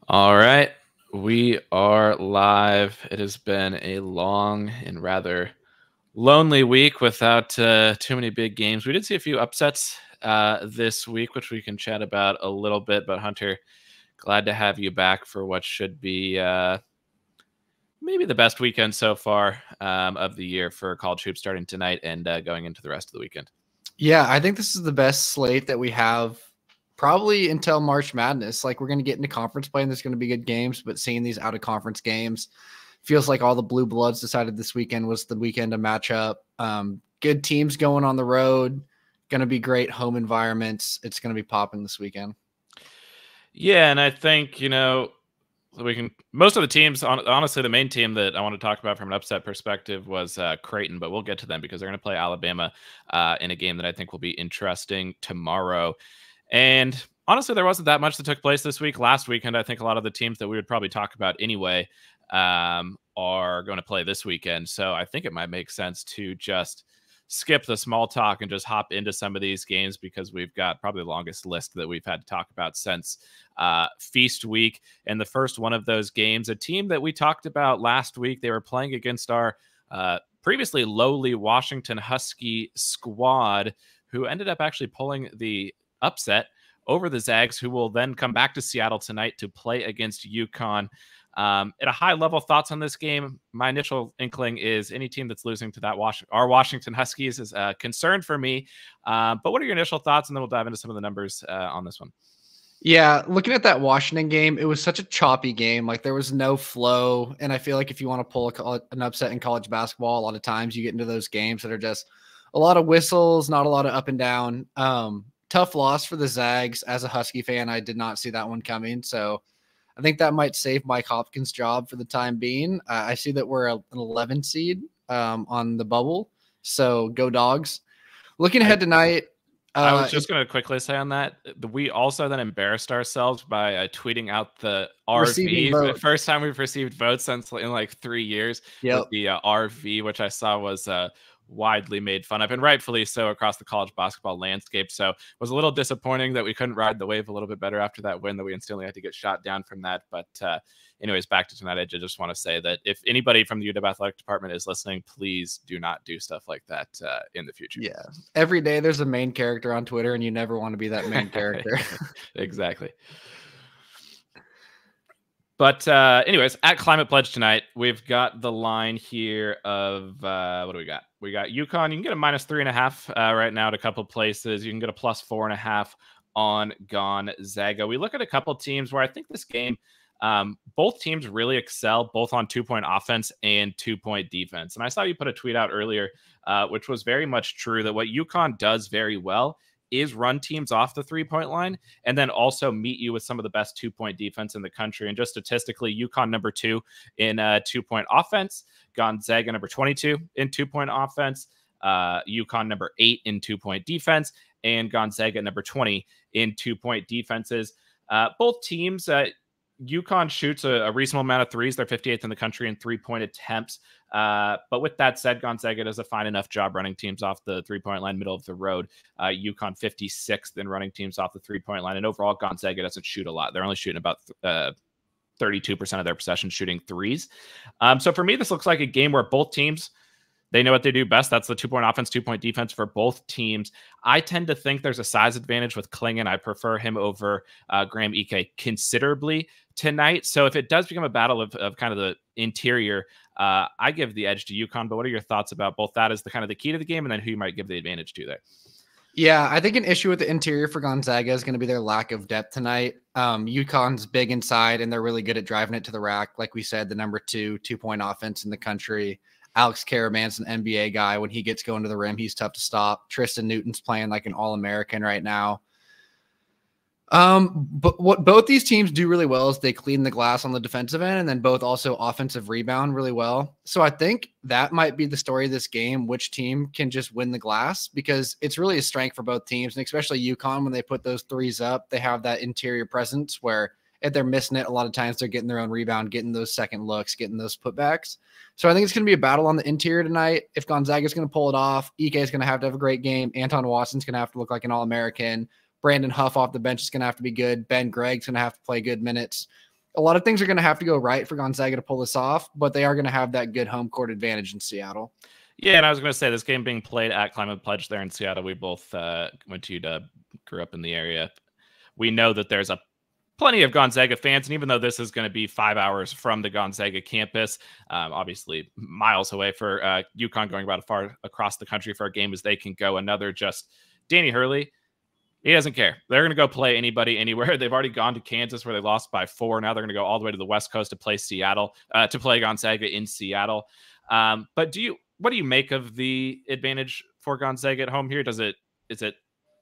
All right, we are live. It has been a long and rather lonely week without too many big games. We did see a few upsets this week, which we can chat about a little bit. But Hunter, glad to have you back for what should be maybe the best weekend so far of the year for college hoops, starting tonight and going into the rest of the weekend. Yeah, I think this is the best slate that we have probably until March Madness. Like, we're going to get into conference play and there's going to be good games, but seeing these out of conference games feels like all the blue bloods decided this weekend was the weekend to match up. Good teams going on the road, going to be great home environments. It's going to be popping this weekend. Yeah, and I think, we can, most of the teams, honestly, the main team that I want to talk about from an upset perspective was Creighton, but we'll get to them because they're going to play Alabama in a game that I think will be interesting tomorrow. And honestly, there wasn't that much that took place this week. Last weekend, I think a lot of the teams that we would probably talk about anyway are going to play this weekend. So I think it might make sense to just skip the small talk and just hop into some of these games because we've got probably the longest list that we've had to talk about since Feast Week. And the first one of those games, a team that we talked about last week, they were playing against our previously lowly Washington Husky squad, who ended up actually pulling the upset over the Zags, who will then come back to Seattle tonight to play against UConn. At a high level, thoughts on this game? My initial inkling is any team that's losing to that our Washington Huskies is a concern for me. But what are your initial thoughts? And then we'll dive into some of the numbers on this one. Yeah, looking at that Washington game, it was such a choppy game. Like, there was no flow. And I feel like if you want to pull an upset in college basketball, a lot of times you get into those games that are just a lot of whistles, not a lot of up and down. Tough loss for the Zags. As a Husky fan, I did not see that one coming. So I think that might save Mike Hopkins' job for the time being. I see that we're an 11 seed on the bubble. So go Dogs. Looking ahead tonight. I was just going to quickly say on that, we also then embarrassed ourselves by tweeting out the RV. First time we've received votes since in like 3 years with the RV, which I saw was widely made fun of, and rightfully so, across the college basketball landscape. So it was a little disappointing that we couldn't ride the wave a little bit better after that win, that we instantly had to get shot down from that. But anyways, back to tonight, I just want to say that if anybody from the UW athletic department is listening, please do not do stuff like that in the future. Yeah, every day there's a main character on Twitter and you never want to be that main character. Exactly. But anyways, at Climate Pledge tonight, we've got the line here of what do we got? We got UConn. You can get a -3.5 right now at a couple places. You can get a +4.5 on Gonzaga. We look at a couple teams where I think this game, both teams really excel both on 2-point offense and 2-point defense. And I saw you put a tweet out earlier, which was very much true, that what UConn does very well is run teams off the 3-point line and then also meet you with some of the best 2-point defense in the country. And just statistically, UConn number 2 in 2-point offense, Gonzaga number 22 in 2-point offense, UConn number 8 in 2-point defense, and Gonzaga number 20 in 2-point defenses. Both teams, UConn shoots a reasonable amount of threes. They're 58th in the country in 3-point attempts. But with that said, Gonzaga does a fine enough job running teams off the 3-point line, middle of the road. UConn 56th in running teams off the 3-point line. And overall, Gonzaga doesn't shoot a lot. They're only shooting about 32% of their possessions shooting threes. So for me, this looks like a game where both teams, they know what they do best. That's the 2-point offense, 2-point defense for both teams. I tend to think there's a size advantage with Klingon. I prefer him over Graham Ike considerably tonight. So if it does become a battle of kind of the interior, I give the edge to UConn. But what are your thoughts about both that as the kind of the key to the game and then who you might give the advantage to there? Yeah, I think an issue with the interior for Gonzaga is going to be their lack of depth tonight. UConn's big inside, and they're really good at driving it to the rack. Like we said, the number 2-point offense in the country. Alex Caraman's an NBA guy. When he gets going to the rim, he's tough to stop. Tristan Newton's playing like an All-American right now. But what both these teams do really well is they clean the glass on the defensive end, and then both also offensive rebound really well. So I think that might be the story of this game, which team can just win the glass, because it's really a strength for both teams. And especially UConn, when they put those threes up, they have that interior presence where if they're missing it, a lot of times they're getting their own rebound, getting those second looks, getting those putbacks. So I think it's going to be a battle on the interior tonight. If Gonzaga is going to pull it off, Ike is going to have a great game. Anton Watson's going to have to look like an All-American. Brandon Huff off the bench is going to have to be good. Ben Gregg's going to have to play good minutes. a lot of things are going to have to go right for Gonzaga to pull this off, but they are going to have that good home court advantage in Seattle. Yeah, and I was going to say this game being played at Climate Pledge there in Seattle. We both went to UW, grew up in the area. We know that there's plenty of Gonzaga fans, and even though this is going to be 5 hours from the Gonzaga campus, obviously miles away for UConn going about as far across the country for a game as they can go. Another just Danny Hurley. He doesn't care. They're going to go play anybody, anywhere. They've already gone to Kansas where they lost by 4. Now they're going to go all the way to the West Coast to play Seattle, to play Gonzaga in Seattle. But what do you make of the advantage for Gonzaga at home here? Is it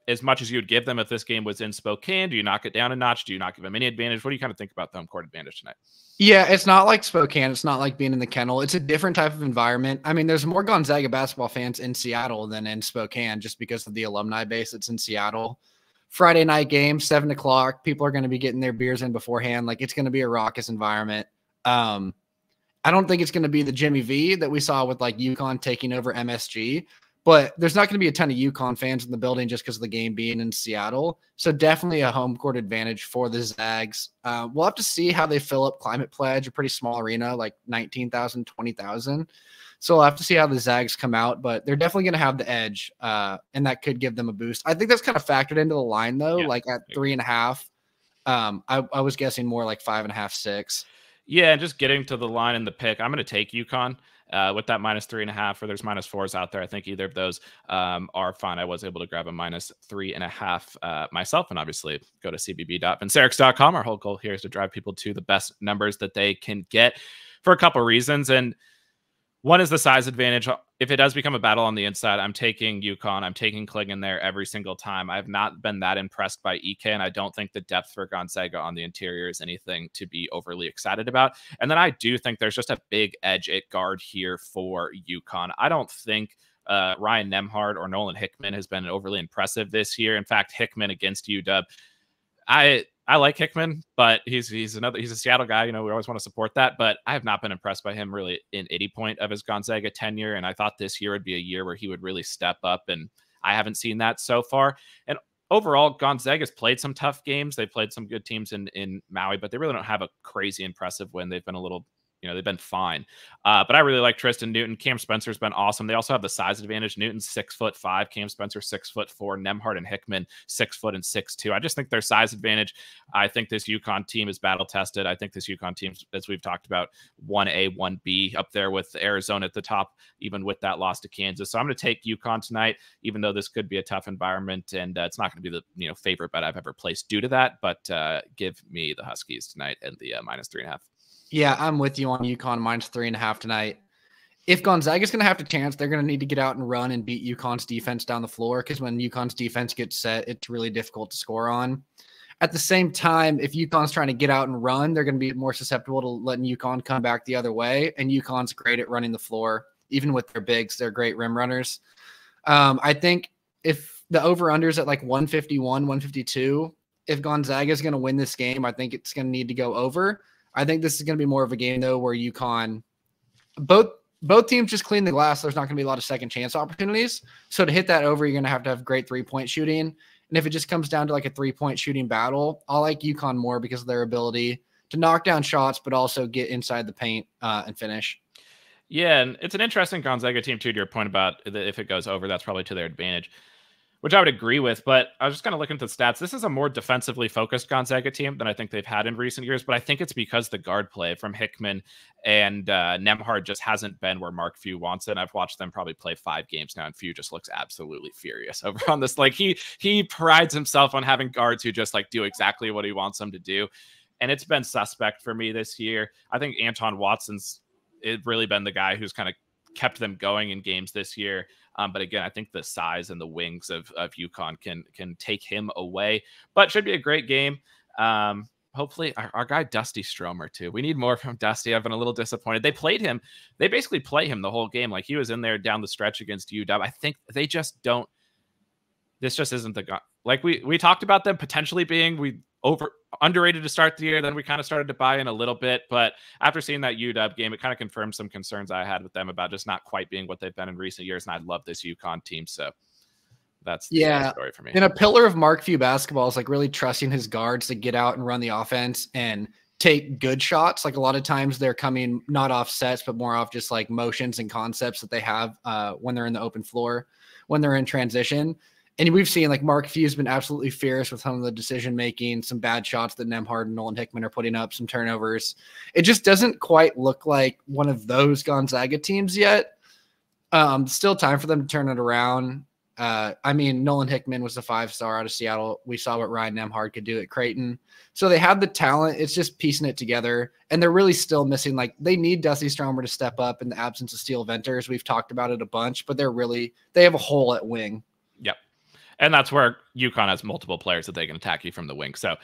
as much as you would give them if this game was in Spokane? Do you knock it down a notch? Do you not give them any advantage? What do you kind of think about the home court advantage tonight? Yeah, it's not like Spokane. It's not like being in the kennel. It's a different type of environment. I mean, there's more Gonzaga basketball fans in Seattle than in Spokane just because of the alumni base that's in Seattle. Friday night game, 7 o'clock. People are going to be getting their beers in beforehand. Like, it's going to be a raucous environment. I don't think it's going to be the Jimmy V that we saw with like UConn taking over MSG, but there's not going to be a ton of UConn fans in the building just because of the game being in Seattle. So definitely a home court advantage for the Zags. We'll have to see how they fill up Climate Pledge, a pretty small arena, like 19,000, 20,000. So we'll have to see how the Zags come out, but they're definitely going to have the edge, and that could give them a boost. I think that's kind of factored into the line, though, like at 3.5. I was guessing more like 5.5, 6. Yeah, and just getting to the line in the pick, I'm going to take UConn with that -3.5, or there's -4s out there. I think either of those are fine. I was able to grab a -3.5 myself, and obviously go to cbb.vincerics.com. Our whole goal here is to drive people to the best numbers that they can get for a couple reasons. And one is the size advantage. If it does become a battle on the inside, I'm taking UConn. I'm taking Clingan there every single time. I've not been that impressed by EK, and I don't think the depth for Gonzaga on the interior is anything to be overly excited about. And then I do think there's just a big edge at guard here for UConn. I don't think Ryan Nembhard or Nolan Hickman has been overly impressive this year. In fact, Hickman against UW, I like Hickman, but he's a Seattle guy. You know, we always want to support that, but I have not been impressed by him really in any point of his Gonzaga tenure. And I thought this year would be a year where he would really step up, and I haven't seen that so far. And overall, Gonzaga's played some tough games. They played some good teams in Maui, but they really don't have a crazy impressive win. They've been a little, they've been fine. But I really like Tristan Newton. Cam Spencer's been awesome. They also have the size advantage. Newton's 6'5", Cam Spencer 6'4", Nembhard and Hickman 6 foot and 6'2". I just think their size advantage. I think this UConn team is battle tested. I think this UConn team, as we've talked about, 1A, 1B up there with Arizona at the top, even with that loss to Kansas. So I'm going to take UConn tonight, even though this could be a tough environment, and it's not going to be the favorite bet I've ever placed due to that. But give me the Huskies tonight and the -3.5. Yeah, I'm with you on UConn -3.5 tonight. If Gonzaga's going to have to chance, they're going to need to get out and run and beat UConn's defense down the floor, because when UConn's defense gets set, it's really difficult to score on. At the same time, if UConn's trying to get out and run, they're going to be more susceptible to letting UConn come back the other way, and UConn's great at running the floor. Even with their bigs, they're great rim runners. I think if the over-under's at like 151, 152, if Gonzaga is going to win this game, I think it's going to need to go over. I think this is going to be more of a game, though, where UConn, both teams just clean the glass. There's not going to be a lot of second chance opportunities. So to hit that over, you're going to have great 3-point shooting. And if it just comes down to like a 3-point shooting battle, I like UConn more because of their ability to knock down shots, but also get inside the paint and finish. Yeah, and it's an interesting Gonzaga team, too, to your point about if it goes over, that's probably to their advantage, which I would agree with. But I was just kind of looking at the stats. This is a more defensively focused Gonzaga team than I think they've had in recent years. But I think it's because the guard play from Hickman and Nembhard just hasn't been where Mark Few wants it. And I've watched them probably play 5 games now, and Few just looks absolutely furious over on this. Like he prides himself on having guards who just like do exactly what he wants them to do. And it's been suspect for me this year. I think Anton Watson's really been the guy who's kind of kept them going in games this year. But again, I think the size and the wings of UConn can take him away. But should be a great game. Hopefully, our guy Dusty Stromer too. We need more from Dusty. I've been a little disappointed. They played him. They basically play him the whole game. Like he was in there down the stretch against UW. I think they just don't. This just isn't the guy. Like we talked about them potentially being underrated to start the year. Then we kind of started to buy in a little bit. But after seeing that UW game, it kind of confirmed some concerns I had with them about just not quite being what they've been in recent years. And I love this UConn team. So that's the story for me. And a pillar of Mark Few basketball is like really trusting his guards to get out and run the offense and take good shots. Like a lot of times they're coming not off sets, but more off just like motions and concepts that they have when they're in the open floor, when they're in transition. And we've seen like Mark Few's been absolutely fierce with some of the decision making, some bad shots that Nembhard and Nolan Hickman are putting up, some turnovers. It just doesn't quite look like one of those Gonzaga teams yet. Still time for them to turn it around. I mean, Nolan Hickman was a 5-star out of Seattle. We saw what Ryan Nembhard could do at Creighton. So they have the talent. It's just piecing it together. And they're really still missing, like, they need Dusty Stromer to step up in the absence of Steele Venters. We've talked about it a bunch, but they have a hole at wing. Yep. And that's where UConn has multiple players that they can attack you from the wing. So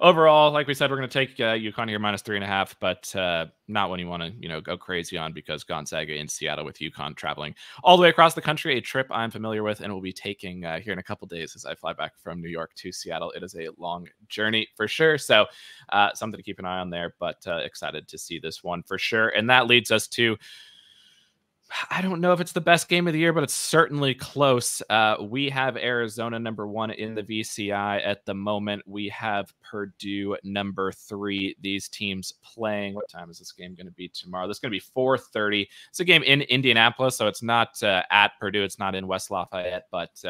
overall, like we said, we're going to take UConn here -3.5, but not when you want to, go crazy on, because Gonzaga in Seattle with UConn traveling all the way across the country, a trip I'm familiar with and will be taking here in a couple days as I fly back from New York to Seattle. It is a long journey for sure. So something to keep an eye on there, but excited to see this one for sure. And that leads us to, I don't know if it's the best game of the year, but it's certainly close. We have Arizona #1 in the VCI at the moment. We have Purdue #3. These teams playing. What time is this game going to be tomorrow? This is going to be 4:30. It's a game in Indianapolis, so it's not at Purdue. It's not in West Lafayette, but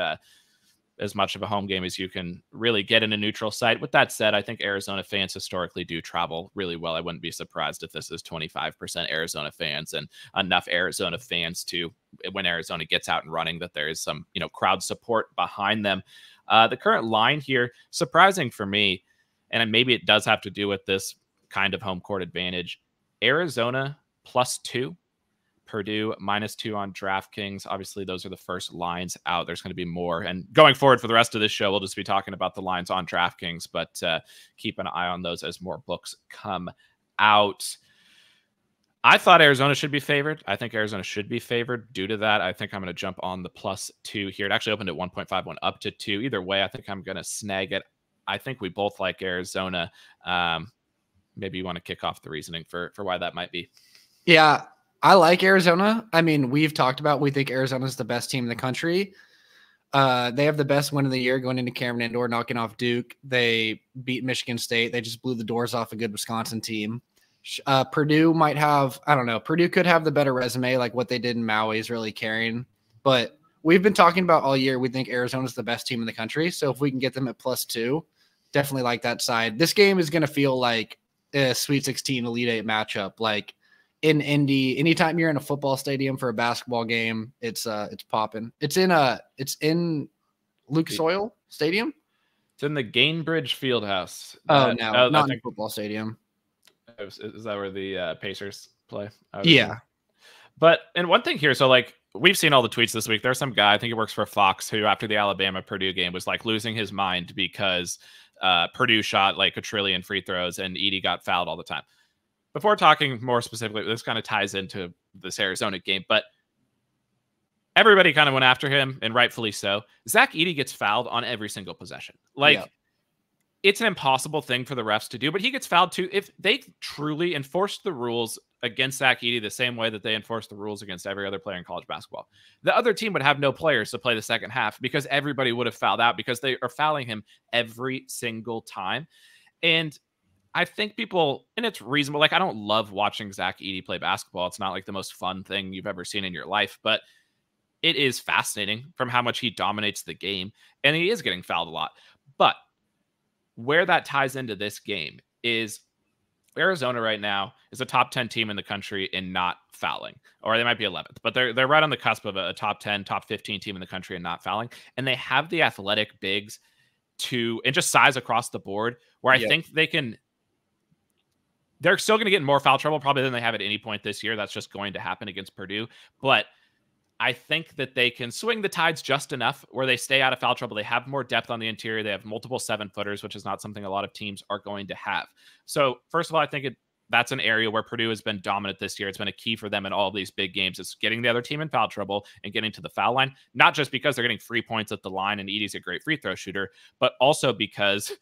as much of a home game as you can really get in a neutral site. With that said, I think Arizona fans historically do travel really well. I wouldn't be surprised if this is 25% Arizona fans and enough Arizona fans to, when Arizona gets out and running, that there is some, crowd support behind them. The current line here, surprising for me, and maybe it does have to do with this kind of home court advantage. Arizona +2. Purdue -2 on DraftKings. Obviously, those are the first lines out. There's going to be more. And going forward for the rest of this show, we'll just be talking about the lines on DraftKings, but keep an eye on those as more books come out. I thought Arizona should be favored. I think Arizona should be favored. Due to that, I think I'm going to jump on the +2 here. It actually opened at 1.5, went up to 2. Either way, I think I'm going to snag it. I think we both like Arizona. Maybe you want to kick off the reasoning for why that might be. Yeah, I like Arizona. I mean, we've talked about, we think Arizona is the best team in the country. They have the best win of the year going into Cameron Indoor, knocking off Duke. They beat Michigan State. They just blew the doors off a good Wisconsin team. Purdue might have, I don't know, Purdue could have the better resume, like what they did in Maui is really carrying. But we've been talking about all year, we think Arizona is the best team in the country. So if we can get them at +2, definitely like that side. This game is going to feel like a Sweet 16 Elite 8 matchup. Like, in Indy, anytime you're in a football stadium for a basketball game, it's popping. It's in Lucas Oil Stadium. It's in the Gainbridge Fieldhouse. No, not in a football stadium. Is that where the Pacers play? Yeah. But, and one thing here, so like we've seen all the tweets this week. There's some guy, I think he works for Fox, who after the Alabama Purdue game was like losing his mind because Purdue shot like 1 trillion free throws and Edey got fouled all the time. Before talking more specifically, this kind of ties into this Arizona game, but everybody kind of went after him, and rightfully so. Zach Edey gets fouled on every single possession. It's an impossible thing for the refs to do, but he gets fouled too. If they truly enforced the rules against Zach Edey the same way that they enforce the rules against every other player in college basketball, the other team would have no players to play the second half because everybody would have fouled out because they are fouling him every single time. And I think people, and it's reasonable, like I don't love watching Zach Edey play basketball. It's not like the most fun thing you've ever seen in your life, but it is fascinating from how much he dominates the game, and he is getting fouled a lot. But where that ties into this game is Arizona right now is a top 10 team in the country in not fouling, or they might be 11th, but they're right on the cusp of a top 10, top 15 team in the country in not fouling, and they have the athletic bigs and just size across the board where I think they're still going to get in more foul trouble probably than they have at any point this year. That's just going to happen against Purdue. But I think that they can swing the tides just enough where they stay out of foul trouble. They have more depth on the interior. They have multiple 7-footers, which is not something a lot of teams are going to have. So first of all, I think that's an area where Purdue has been dominant this year. It's been a key for them in all of these big games. It's getting the other team in foul trouble and getting to the foul line, not just because they're getting free points at the line and Edey's a great free throw shooter, but also because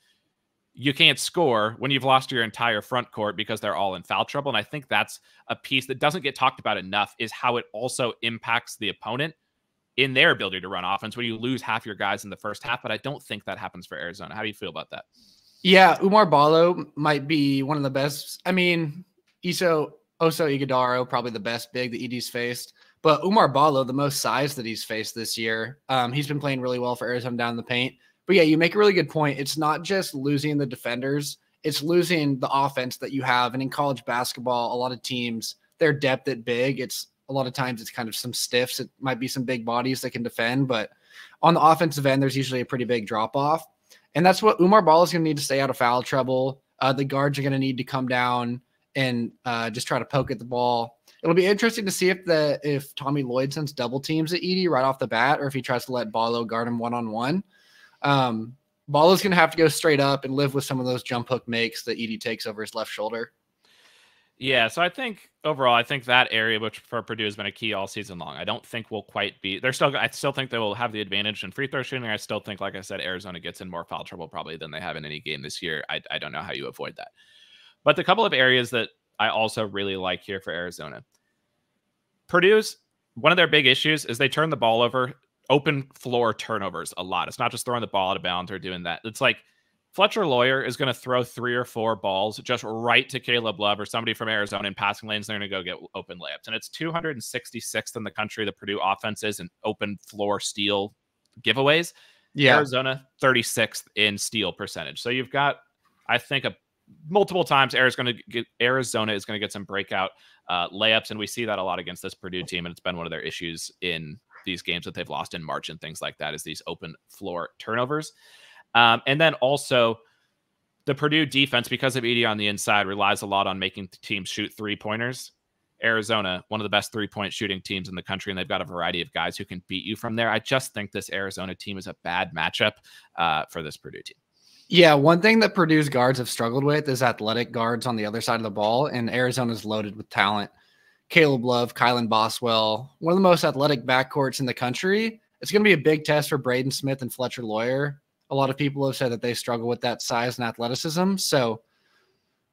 you can't score when you've lost your entire front court because they're all in foul trouble. And I think that's a piece that doesn't get talked about enough, is how it also impacts the opponent in their ability to run offense when you lose half your guys in the first half. But I don't think that happens for Arizona. How do you feel about that? Yeah, Umar Ballo might be one of the best. I mean, Oso Ighodaro, probably the best big the ED's faced. But Umar Ballo, the most size that he's faced this year, he's been playing really well for Arizona down in the paint. But yeah, you make a really good point. It's not just losing the defenders, it's losing the offense that you have. And in college basketball, a lot of teams, their depth at big, it's a lot of times it's kind of some stiffs. It might be some big bodies that can defend, but on the offensive end, there's usually a pretty big drop off. And that's what Umar Ball is going to need to stay out of foul trouble. The guards are going to need to come down and just try to poke at the ball. It'll be interesting to see if Tommy Lloyd sends double teams at Edey right off the bat, or if he tries to let Ballo guard him one-on-one. Ballo's going to have to go straight up and live with some of those jump hook makes that Edey takes over his left shoulder. Yeah, so I think overall, I think that area, which for Purdue has been a key all season long, I don't think will quite be. I still think they will have the advantage in free throw shooting. I still think, like I said, Arizona gets in more foul trouble probably than they have in any game this year. I don't know how you avoid that. But the couple of areas that I also really like here for Arizona, Purdue's one of their big issues is they turn the ball over, open floor turnovers a lot. It's not just throwing the ball out of bounds or doing that. It's like Fletcher Lawyer is going to throw 3 or 4 balls just right to Caleb Love or somebody from Arizona in passing lanes. They're going to go get open layups. And it's 266th in the country, the Purdue offense is in open floor steal giveaways. Yeah. Arizona, 36th in steal percentage. So you've got, I think, multiple times Arizona is going to get some breakout layups. And we see that a lot against this Purdue team. And it's been one of their issues in these games that they've lost in March and things like that, is these open floor turnovers. And then also the Purdue defense, because of Edey on the inside, relies a lot on making teams shoot 3-pointers. Arizona, one of the best 3-point shooting teams in the country, and they've got a variety of guys who can beat you from there. I just think this Arizona team is a bad matchup for this Purdue team. Yeah, one thing that Purdue's guards have struggled with is athletic guards on the other side of the ball, and Arizona's loaded with talent. Caleb Love, Kylan Boswell, one of the most athletic backcourts in the country. It's going to be a big test for Braden Smith and Fletcher Lawyer. A lot of people have said that they struggle with that size and athleticism. So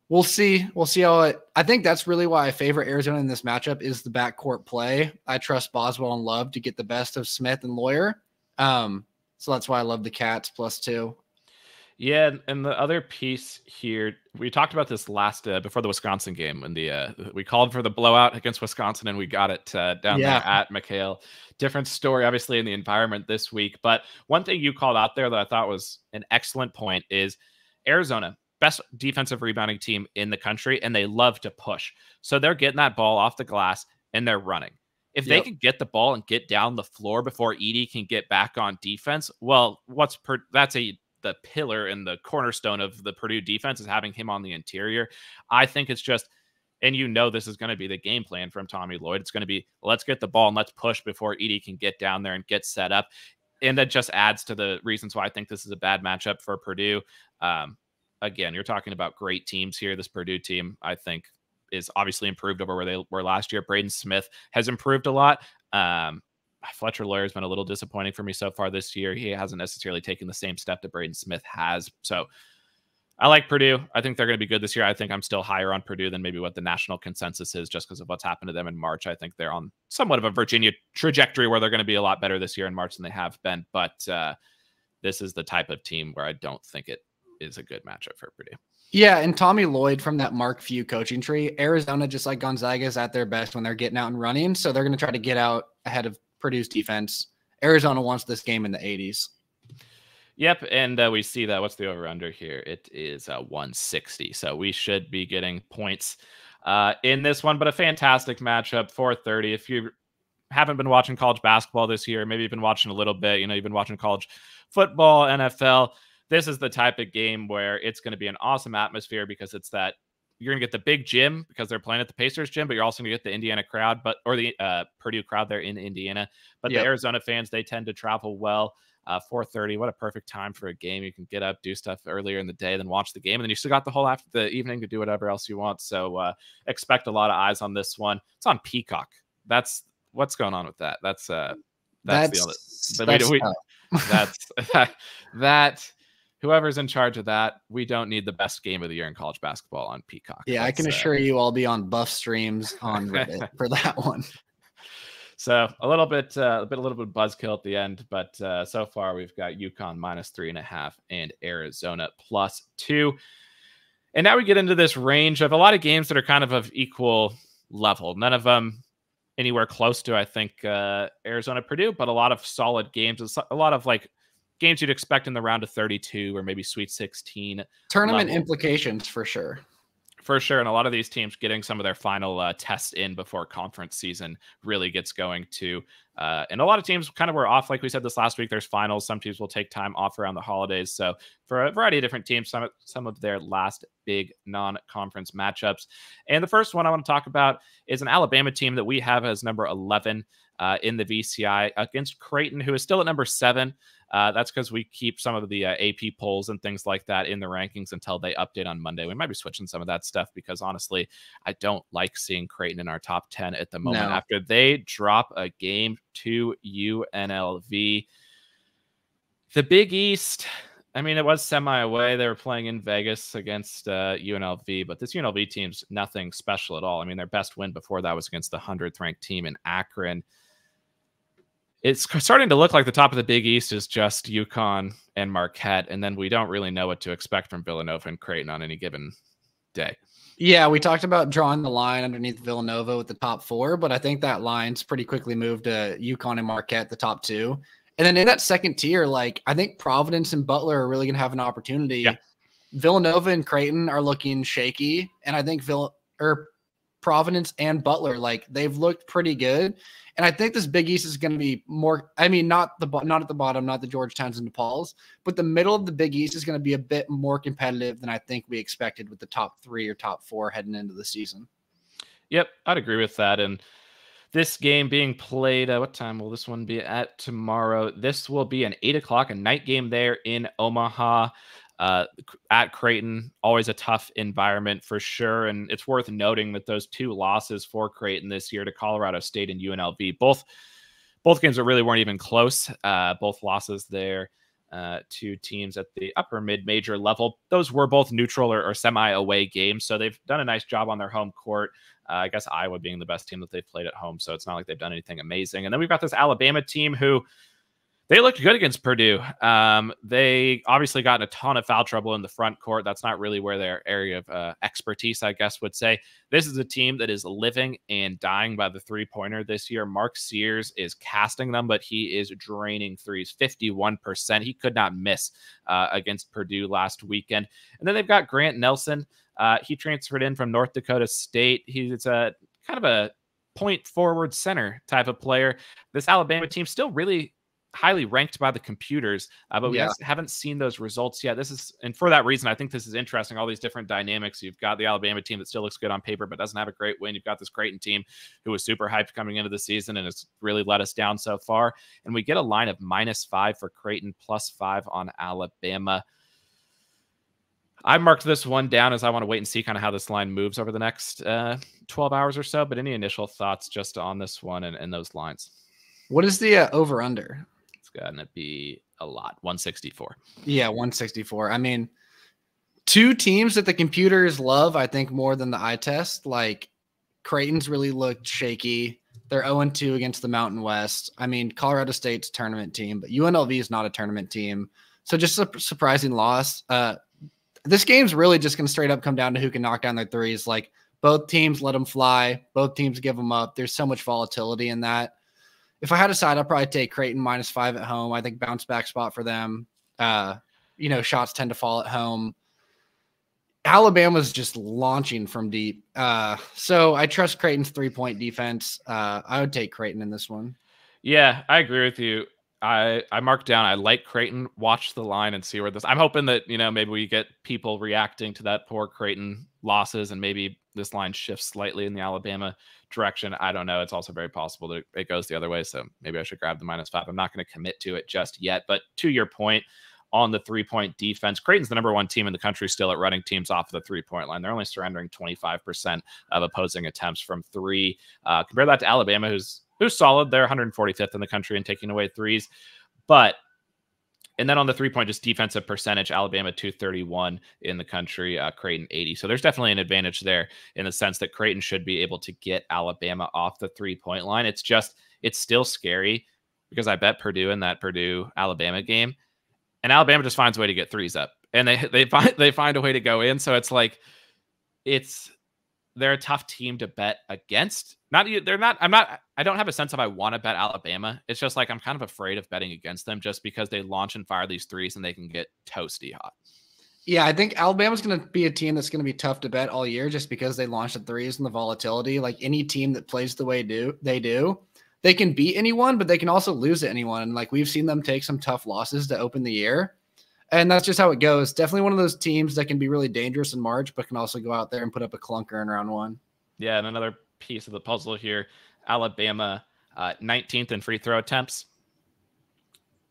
we'll see. We'll see how I think that's really why I favor Arizona in this matchup is the backcourt play. I trust Boswell and Love to get the best of Smith and Lawyer. So that's why I love the Cats +2. Yeah, and the other piece here, we talked about this last before the Wisconsin game when we called for the blowout against Wisconsin and we got it down there at McHale. Different story, obviously, in the environment this week. But one thing you called out there that I thought was an excellent point is Arizona, best defensive rebounding team in the country, and they love to push. So they're getting that ball off the glass and they're running. If they can get the ball and get down the floor before Edey can get back on defense, well, the pillar and the cornerstone of the Purdue defense is having him on the interior. I think it's just, and this is going to be the game plan from Tommy Lloyd. It's going to be, let's get the ball and let's push before Edey can get down there and get set up. And that just adds to the reasons why I think this is a bad matchup for Purdue. Again, you're talking about great teams here. This Purdue team, I think, is obviously improved over where they were last year. Braden Smith has improved a lot. Fletcher Lawyer has been a little disappointing for me so far this year. He hasn't necessarily taken the same step that Braden Smith has. So I like Purdue. I think they're going to be good this year. I think I'm still higher on Purdue than maybe what the national consensus is just because of what's happened to them in March. I think they're on somewhat of a Virginia trajectory where they're going to be a lot better this year in March than they have been. But this is the type of team where I don't think it is a good matchup for Purdue. Yeah, and Tommy Lloyd from that Mark Few coaching tree, Arizona, just like Gonzaga, is at their best when they're getting out and running. So they're going to try to get out ahead of Purdue's defense. Arizona wants this game in the 80s. Yep, and we see that. What's the over-under here? It is 160. So we should be getting points in this one, but a fantastic matchup, 4:30. If you haven't been watching college basketball this year, maybe you've been watching a little bit, you've been watching college football, NFL, this is the type of game where it's going to be an awesome atmosphere because it's that you're going to get the big gym because they're playing at the Pacers gym, but you're also going to get the Indiana crowd, or the Purdue crowd there in Indiana. But the Arizona fans, they tend to travel well. 4:30, what a perfect time for a game. You can get up, do stuff earlier in the day, then watch the game, and then you still got the whole after the evening to do whatever else you want. So expect a lot of eyes on this one. It's on Peacock. That's what's going on with that. That's whoever's in charge of that, we don't need the best game of the year in college basketball on Peacock. Yeah, I can assure you I'll be on Buff Streams on Reddit for that one. So a little bit buzzkill at the end, but so far we've got UConn -3.5 and Arizona +2. And now we get into this range of a lot of games that are kind of equal level. None of them anywhere close to, I think, Arizona Purdue, but a lot of solid games. A lot of like games you'd expect in the round of 32 or maybe Sweet 16 tournament level. implications for sure. For sure. And a lot of these teams getting some of their final tests in before conference season really gets going too. And a lot of teams kind of were off. Like we said this last week, there's finals. Some teams will take time off around the holidays. So for a variety of different teams, some of their last big non-conference matchups. And the first one I want to talk about is an Alabama team that we have as number 11 in the VCI against Creighton, who is still at number 7. That's because we keep some of the AP polls and things like that in the rankings until they update on Monday. We might be switching some of that stuff because honestly, I don't like seeing Creighton in our top 10 at the moment. After they drop a game to UNLV. The Big East, I mean, it was semi-away. They were playing in Vegas against UNLV, but this UNLV team's nothing special at all. I mean, their best win before that was against the 100th ranked team in Akron. It's starting to look like the top of the Big East is just UConn and Marquette, and then we don't really know what to expect from Villanova and Creighton on any given day. Yeah, we talked about drawing the line underneath Villanova with the top 4, but I think that line's pretty quickly moved to UConn and Marquette, the top 2. And then in that second tier, like I think Providence and Butler are really going to have an opportunity. Yeah. Villanova and Creighton are looking shaky, and I think Providence and Butler, like they've looked pretty good. And I think this Big East is going to be more, I mean, not at the bottom, not the Georgetowns and DePauls, but the middle of the Big East is going to be a bit more competitive than I think we expected with the top 3 or top 4 heading into the season. Yep, I'd agree with that. And this game being played, what time will this one be at tomorrow? This will be an 8 o'clock, a night game there in Omaha. At Creighton, always a tough environment for sure. And it's worth noting that those 2 losses for Creighton this year to Colorado State and UNLV, both games that really weren't even close. Both losses there to teams at the upper mid-major level. Those were both neutral or semi-away games. So they've done a nice job on their home court. I guess Iowa being the best team that they've played at home. So it's not like they've done anything amazing. And then we've got this Alabama team who they looked good against Purdue. They obviously got in a ton of foul trouble in the front court. That's not really where their area of expertise, I guess, would say. This is a team that is living and dying by the three-pointer this year. Mark Sears is casting them, but he is draining threes, 51%. He could not miss against Purdue last weekend. And then they've got Grant Nelson. He transferred in from North Dakota State. He's a kind of a point forward center type of player. This Alabama team still really highly ranked by the computers, but we haven't seen those results yet. And for that reason, I think this is interesting. All these different dynamics. You've got the Alabama team that still looks good on paper, but doesn't have a great win. You've got this Creighton team who was super hyped coming into the season and has really let us down so far. And we get a line of -5 for Creighton, +5 on Alabama. I marked this one down as I want to wait and see kind of how this line moves over the next 12 hours or so. But any initial thoughts just on this one and those lines? What is the over-under? It's going to be a lot. 164. Yeah, 164. I mean, 2 teams that the computers love, I think, more than the eye test. Like, Creighton's really looked shaky. They're 0-2 against the Mountain West. I mean, Colorado State's a tournament team, but UNLV is not a tournament team. So just a surprising loss. This game's really just going to straight up come down to who can knock down their threes. Like, both teams let them fly. Both teams give them up. There's so much volatility in that. If I had a side, I'd probably take Creighton -5 at home. I think bounce back spot for them. Shots tend to fall at home. Alabama's just launching from deep. So I trust Creighton's 3-point defense. I would take Creighton in this one. Yeah, I agree with you. I marked down, I like Creighton. Watch the line and see where this. I'm hoping that, maybe we get people reacting to that poor Creighton losses and maybe this line shifts slightly in the Alabama direction. I don't know. It's also very possible that it goes the other way. So maybe I should grab the -5. I'm not going to commit to it just yet. But to your point on the 3-point defense, Creighton's the number 1 team in the country still at running teams off of the 3-point line. They're only surrendering 25% of opposing attempts from 3. Compare that to Alabama, who's solid. They're 145th in the country in taking away threes. And then on the 3-point, just defensive percentage, Alabama 231 in the country, Creighton 80. So there's definitely an advantage there in the sense that Creighton should be able to get Alabama off the 3-point line. It's just, it's still scary because I bet Purdue in that Purdue Alabama game, and Alabama just finds a way to get threes up, and they find a way to go in. So it's like they're a tough team to bet against. I don't have a sense of I want to bet Alabama. It's just like I'm kind of afraid of betting against them just because they launch and fire these threes and they can get toasty hot. Yeah, I think Alabama's going to be a team that's going to be tough to bet all year just because they launch the threes and the volatility. Like any team that plays the way they do, they can beat anyone, but they can also lose to anyone. And like we've seen them take some tough losses to open the year. And that's just how it goes. Definitely one of those teams that can be really dangerous in March, but can also go out there and put up a clunker in round one. Yeah, and another piece of the puzzle here, Alabama 19th in free throw attempts.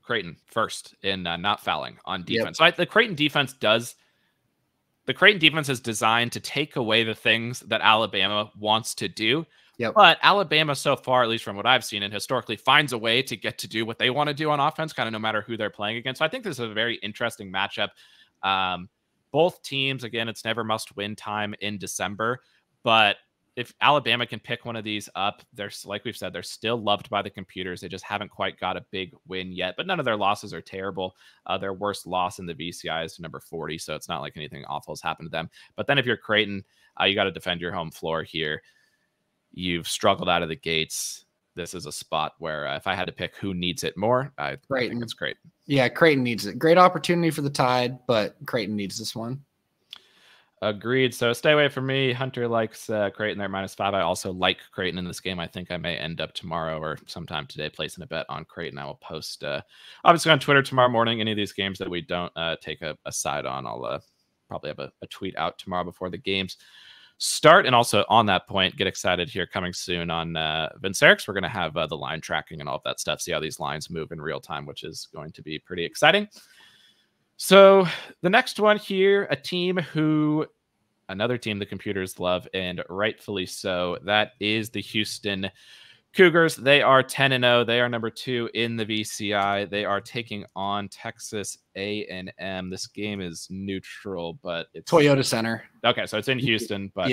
Creighton first in not fouling on defense. Yep. So the Creighton defense is designed to take away the things that Alabama wants to do. Yep. But Alabama so far, at least from what I've seen and historically, finds a way to get to do what they want to do on offense, kind of no matter who they're playing against. So I think this is a very interesting matchup. Both teams, again, it's never must-win time in December. But if Alabama can pick one of these up, like we've said, they're still loved by the computers. They just haven't quite got a big win yet. But none of their losses are terrible. Their worst loss in the VCI is number 40, so it's not like anything awful has happened to them. But then if you're Creighton, you got to defend your home floor here. You've struggled out of the gates. This is a spot where if I had to pick who needs it more, I think it's Creighton. Yeah, Creighton needs it. Great opportunity for the Tide, but Creighton needs this one. Agreed. So stay away from me. Hunter likes Creighton there -5. I also like Creighton in this game. I think I may end up tomorrow or sometime today placing a bet on Creighton. I will post obviously on Twitter tomorrow morning. Any of these games that we don't take a side on, I'll probably have a tweet out tomorrow before the games start. And also on that point, get excited here coming soon on Vincerix. We're going to have the line tracking and all of that stuff, see how these lines move in real time, which is going to be pretty exciting. So the next one here, another team the computers love, and rightfully so. That is the Houston Cougars. They are 10-0. They are number 2 in the VCI. They are taking on Texas A&M. This game is neutral, but it's Toyota Center. Okay, so it's in Houston, but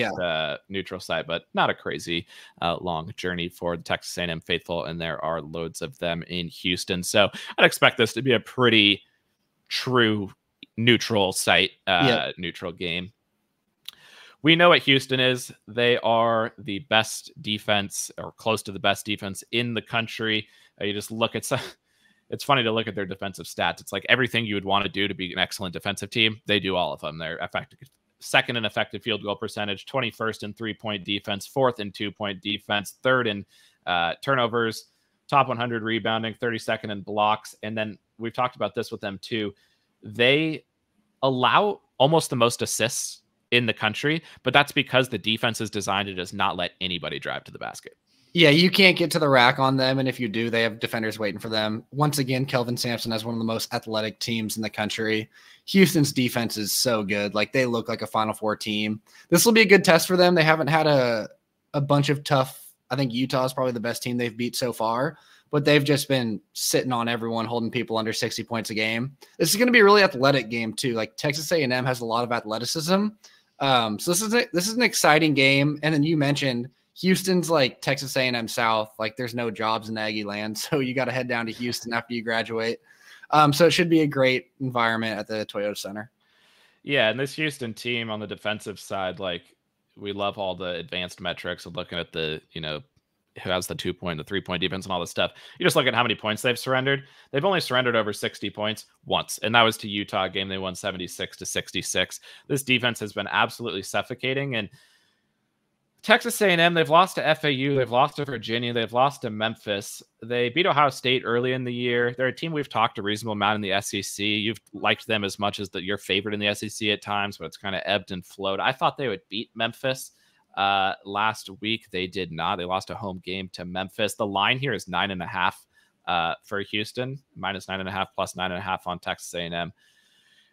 neutral site, but not a crazy long journey for the Texas A&M faithful, and there are loads of them in Houston. So I'd expect this to be a pretty true neutral site, neutral game. We know what Houston is. They are the best defense or close to the best defense in the country. You just look at it's funny to look at their defensive stats. It's like everything you would want to do to be an excellent defensive team. They do all of them. They're effective, second in effective field goal percentage, 21st in 3-point defense, 4th in 2-point defense, 3rd in turnovers, top 100 rebounding, 32nd in blocks. And then we've talked about this with them too. They allow almost the most assists in the country, but that's because the defense is designed to just not let anybody drive to the basket. Yeah, you can't get to the rack on them, and if you do, they have defenders waiting for them. Once again, Kelvin Sampson has one of the most athletic teams in the country. Houston's defense is so good. Like, they look like a Final Four team. This will be a good test for them. They haven't had a bunch of tough – I think Utah is probably the best team they've beat so far, but they've just been sitting on everyone, holding people under 60 points a game. This is going to be a really athletic game too. Like, Texas A&M has a lot of athleticism. So this is an exciting game. And then you mentioned Houston's like Texas A&M South. Like, there's no jobs in Aggie land, so you got to head down to Houston after you graduate. So it should be a great environment at the Toyota Center. Yeah, and this Houston team on the defensive side, like, we love all the advanced metrics of looking at the, who has the 2-point, the 3-point defense and all this stuff. You just look at how many points they've surrendered. They've only surrendered over 60 points once, and that was to Utah, a game they won 76-66. This defense has been absolutely suffocating, and Texas A&M, they've lost to FAU, they've lost to Virginia, they've lost to Memphis. They beat Ohio State early in the year. They're a team we've talked a reasonable amount in the SEC. You've liked them as much as your favorite in the SEC at times, but it's kind of ebbed and flowed. I thought they would beat Memphis last week. They did not. They lost a home game to Memphis. The line here is 9.5 for Houston, -9.5 plus 9.5 on Texas A&M.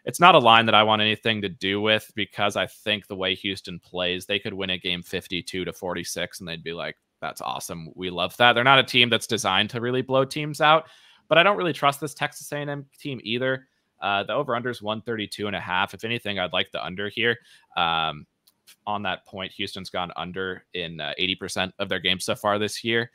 It's not a line that I want anything to do with, because I think the way Houston plays, they could win a game 52-46 and they'd be like, that's awesome. We love that. They're not a team that's designed to really blow teams out, but I don't really trust this Texas A&M team either. The over-under is 132.5. If anything, I'd like the under here. On that point, Houston's gone under in 80% of their games so far this year.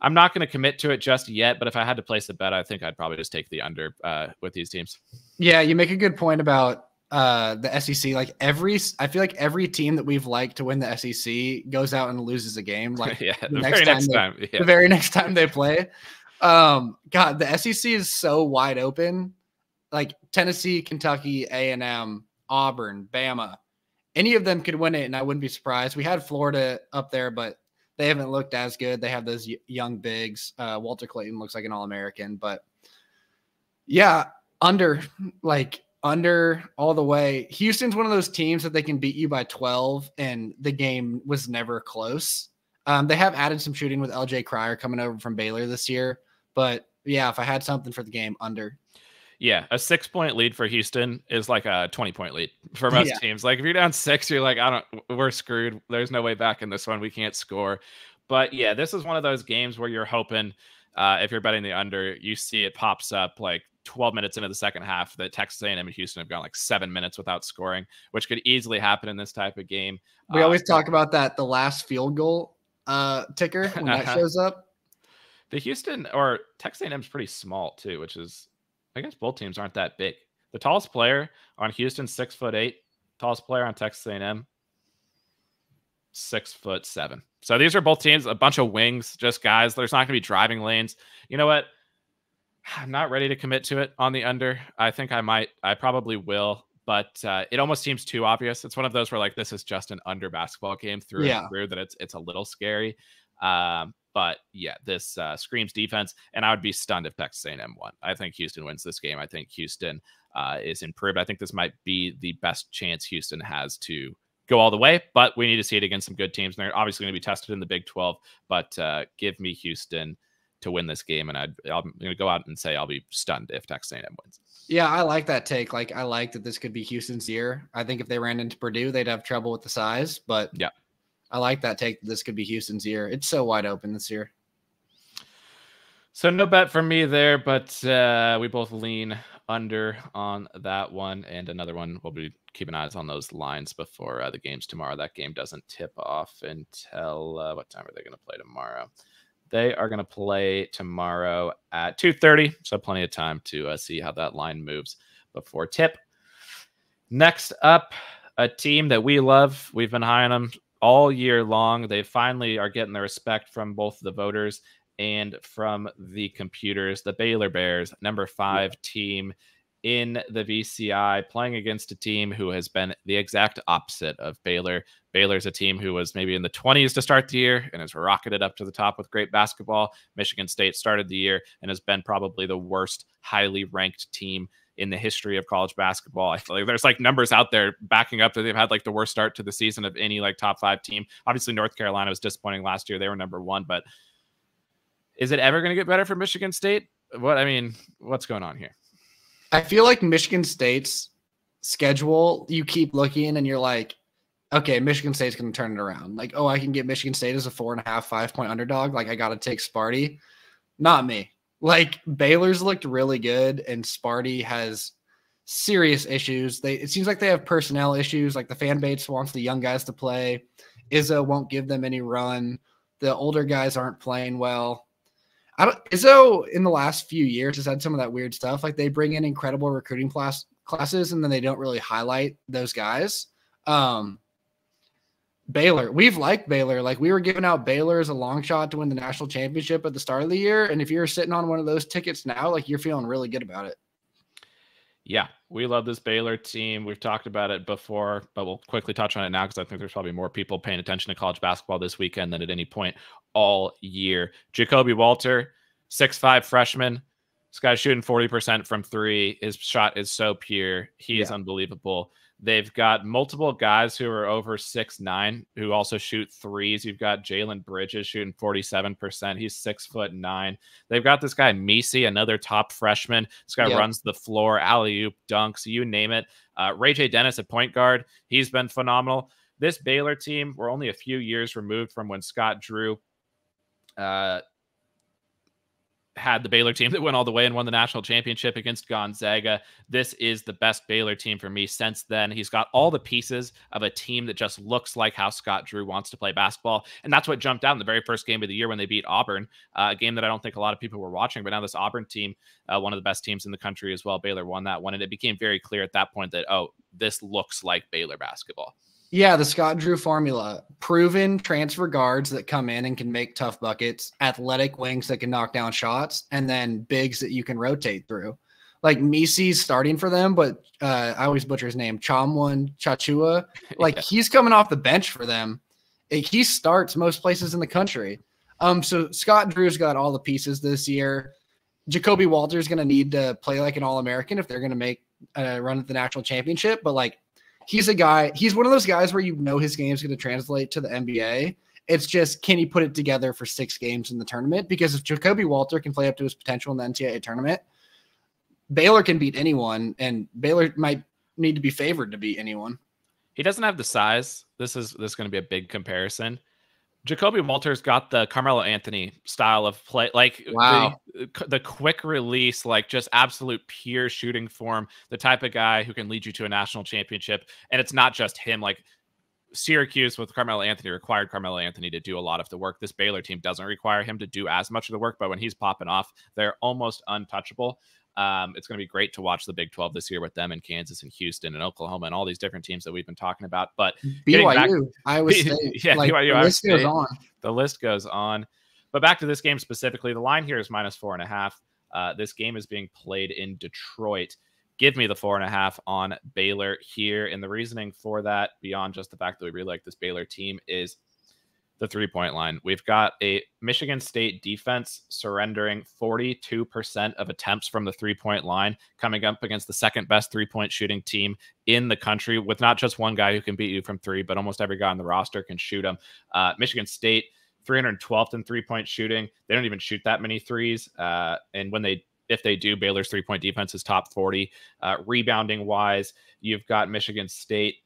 I'm not going to commit to it just yet, but if I had to place a bet, I think I'd probably just take the under with these teams. Yeah, you make a good point about the SEC. Like I feel like every team that we've liked to win the SEC goes out and loses a game. Like yeah, the very next time they play. God, the SEC is so wide open. Like Tennessee, Kentucky, A&M, Auburn, Bama, any of them could win it, and I wouldn't be surprised. We had Florida up there, but they haven't looked as good. They have those young bigs. Walter Clayton looks like an All-American, but yeah, under all the way. Houston's one of those teams that they can beat you by 12, and the game was never close. They have added some shooting with LJ Cryer coming over from Baylor this year, but yeah, if I had something for the game, under. Yeah, a 6-point lead for Houston is like a 20-point lead for most teams. Like if you're down 6, you're like, we're screwed. There's no way back in this one. We can't score. But yeah, this is one of those games where you're hoping, if you're betting the under, you see it pops up like 12 minutes into the second half that Texas A&M and Houston have gone like 7 minutes without scoring, which could easily happen in this type of game. We always talk about that, the last field goal ticker when that shows up. The Houston or Texas A&M is pretty small too, which is, I guess both teams aren't that big. The tallest player on Houston, 6'8". Tallest player on Texas A&M, 6'7". So these are both teams, a bunch of wings, just guys. There's not going to be driving lanes. You know what? I'm not ready to commit to it on the under. I think I might. I probably will, but it almost seems too obvious. It's one of those where like this is just an under basketball game through and through, that it's a little scary. But yeah, this screams defense, and I would be stunned if Texas A&M won. I think Houston wins this game. I think Houston is improved. I think this might be the best chance Houston has to go all the way, but we need to see it against some good teams. And they're obviously going to be tested in the Big 12, but give me Houston to win this game, and I'm going to go out and say I'll be stunned if Texas A&M wins. Yeah, I like that take. Like, I like that this could be Houston's year. I think if they ran into Purdue, they'd have trouble with the size, but yeah, I like that take. This could be Houston's year. It's so wide open this year. So no bet from me there, but we both lean under on that one. And another one, we'll be keeping eyes on those lines before the games tomorrow. That game doesn't tip off until what time are they going to play tomorrow? They are going to play tomorrow at 2:30, so plenty of time to see how that line moves before tip. Next up, a team that we love. We've been high on them all year long. They finally are getting the respect from both the voters and from the computers. The Baylor Bears, number 5 team in the VCI, playing against a team who has been the exact opposite of Baylor. Baylor's a team who was maybe in the 20s to start the year and has rocketed up to the top with great basketball. Michigan State started the year and has been probably the worst highly ranked team in the history of college basketball. I feel like there's like numbers out there backing up that they've had like the worst start to the season of any like top 5 team. Obviously, North Carolina was disappointing last year. They were number 1, but is it ever going to get better for Michigan State? What's going on here? I feel like Michigan State's schedule, you keep looking and you're like, okay, Michigan State's going to turn it around. Like, oh, I can get Michigan State as a 4.5, 5-point underdog. Like, I got to take Sparty. Not me. Like, Baylor's looked really good, and Sparty has serious issues. It seems like they have personnel issues. Like, the fan base wants the young guys to play. Izzo won't give them any run. The older guys aren't playing well. Izzo in the last few years has had some of that weird stuff. Like, they bring in incredible recruiting classes, and then they don't really highlight those guys. Baylor, we've liked Baylor. Like, we were giving out Baylor as a long shot to win the national championship at the start of the year. And if you're sitting on one of those tickets now, like, you're feeling really good about it. Yeah, we love this Baylor team. We've talked about it before, but we'll quickly touch on it now because I think there's probably more people paying attention to college basketball this weekend than at any point all year. Jacoby Walter, 6'5" freshman. This guy's shooting 40% from 3. His shot is so pure. He is unbelievable. They've got multiple guys who are over 6'9" who also shoot threes. You've got Jalen Bridges shooting 47%. He's 6'9". They've got this guy Misi, another top freshman. This guy runs the floor, alley-oop, dunks, you name it. Ray J. Dennis at point guard. He's been phenomenal. This Baylor team, we're only a few years removed from when Scott Drew had the Baylor team that went all the way and won the national championship against Gonzaga. This is the best Baylor team for me since then. He's got all the pieces of a team that just looks like how Scott Drew wants to play basketball. And that's what jumped out in the very first game of the year when they beat Auburn, a game that I don't think a lot of people were watching. But now this Auburn team, one of the best teams in the country as well, Baylor won that one. And it became very clear at that point that, oh, this looks like Baylor basketball. Yeah, the Scott Drew formula. Proven transfer guards that come in and can make tough buckets, athletic wings that can knock down shots, and then bigs that you can rotate through. Like Misi's starting for them, but I always butcher his name, Chamwon Chachua. Like he's coming off the bench for them. He starts most places in the country. So Scott Drew's got all the pieces this year. Jacoby Walter's going to need to play like an All-American if they're going to make a run at the national championship. But like, he's one of those guys where his game is going to translate to the NBA. It's just, can he put it together for 6 games in the tournament? Because if Jacoby Walter can play up to his potential in the NCAA tournament, Baylor can beat anyone, and Baylor might need to be favored to beat anyone. He doesn't have the size. This is going to be a big comparison. Jacoby Walter's got the Carmelo Anthony style of play, like wow. the quick release, like just absolute pure shooting form, the type of guy who can lead you to a national championship. And it's not just him. Like Syracuse with Carmelo Anthony required Carmelo Anthony to do a lot of the work. This Baylor team doesn't require him to do as much of the work, but when he's popping off, they're almost untouchable. It's going to be great to watch the Big 12 this year with them in Kansas and Houston and Oklahoma and all these different teams that we've been talking about. But BYU, Iowa State, yeah, like, BYU, the list goes on. The list goes on. But back to this game specifically, the line here is -4.5. This game is being played in Detroit. Give me the 4.5 on Baylor here. And the reasoning for that, beyond just the fact that we really like this Baylor team, is the 3-point line. We've got a Michigan State defense surrendering 42% of attempts from the 3-point line, coming up against the second best 3-point shooting team in the country, with not just one guy who can beat you from 3, but almost every guy on the roster can shoot them. Michigan State, 312th in 3-point shooting. They don't even shoot that many threes. And if they do, Baylor's 3-point defense is top 40. Rebounding wise, you've got Michigan State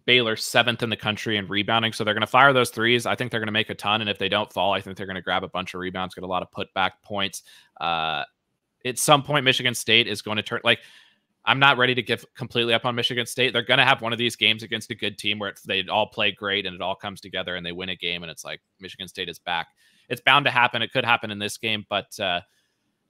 Baylor 7th in the country in rebounding. So they're going to fire those threes. I think they're going to make a ton. And if they don't fall, I think they're going to grab a bunch of rebounds, get a lot of putback points. At some point, Michigan State is going to turn, like, I'm not ready to give completely up on Michigan State. They're going to have one of these games against a good team where they all play great and it all comes together and they win a game. And it's like, Michigan State is back. It's bound to happen. It could happen in this game, but I'm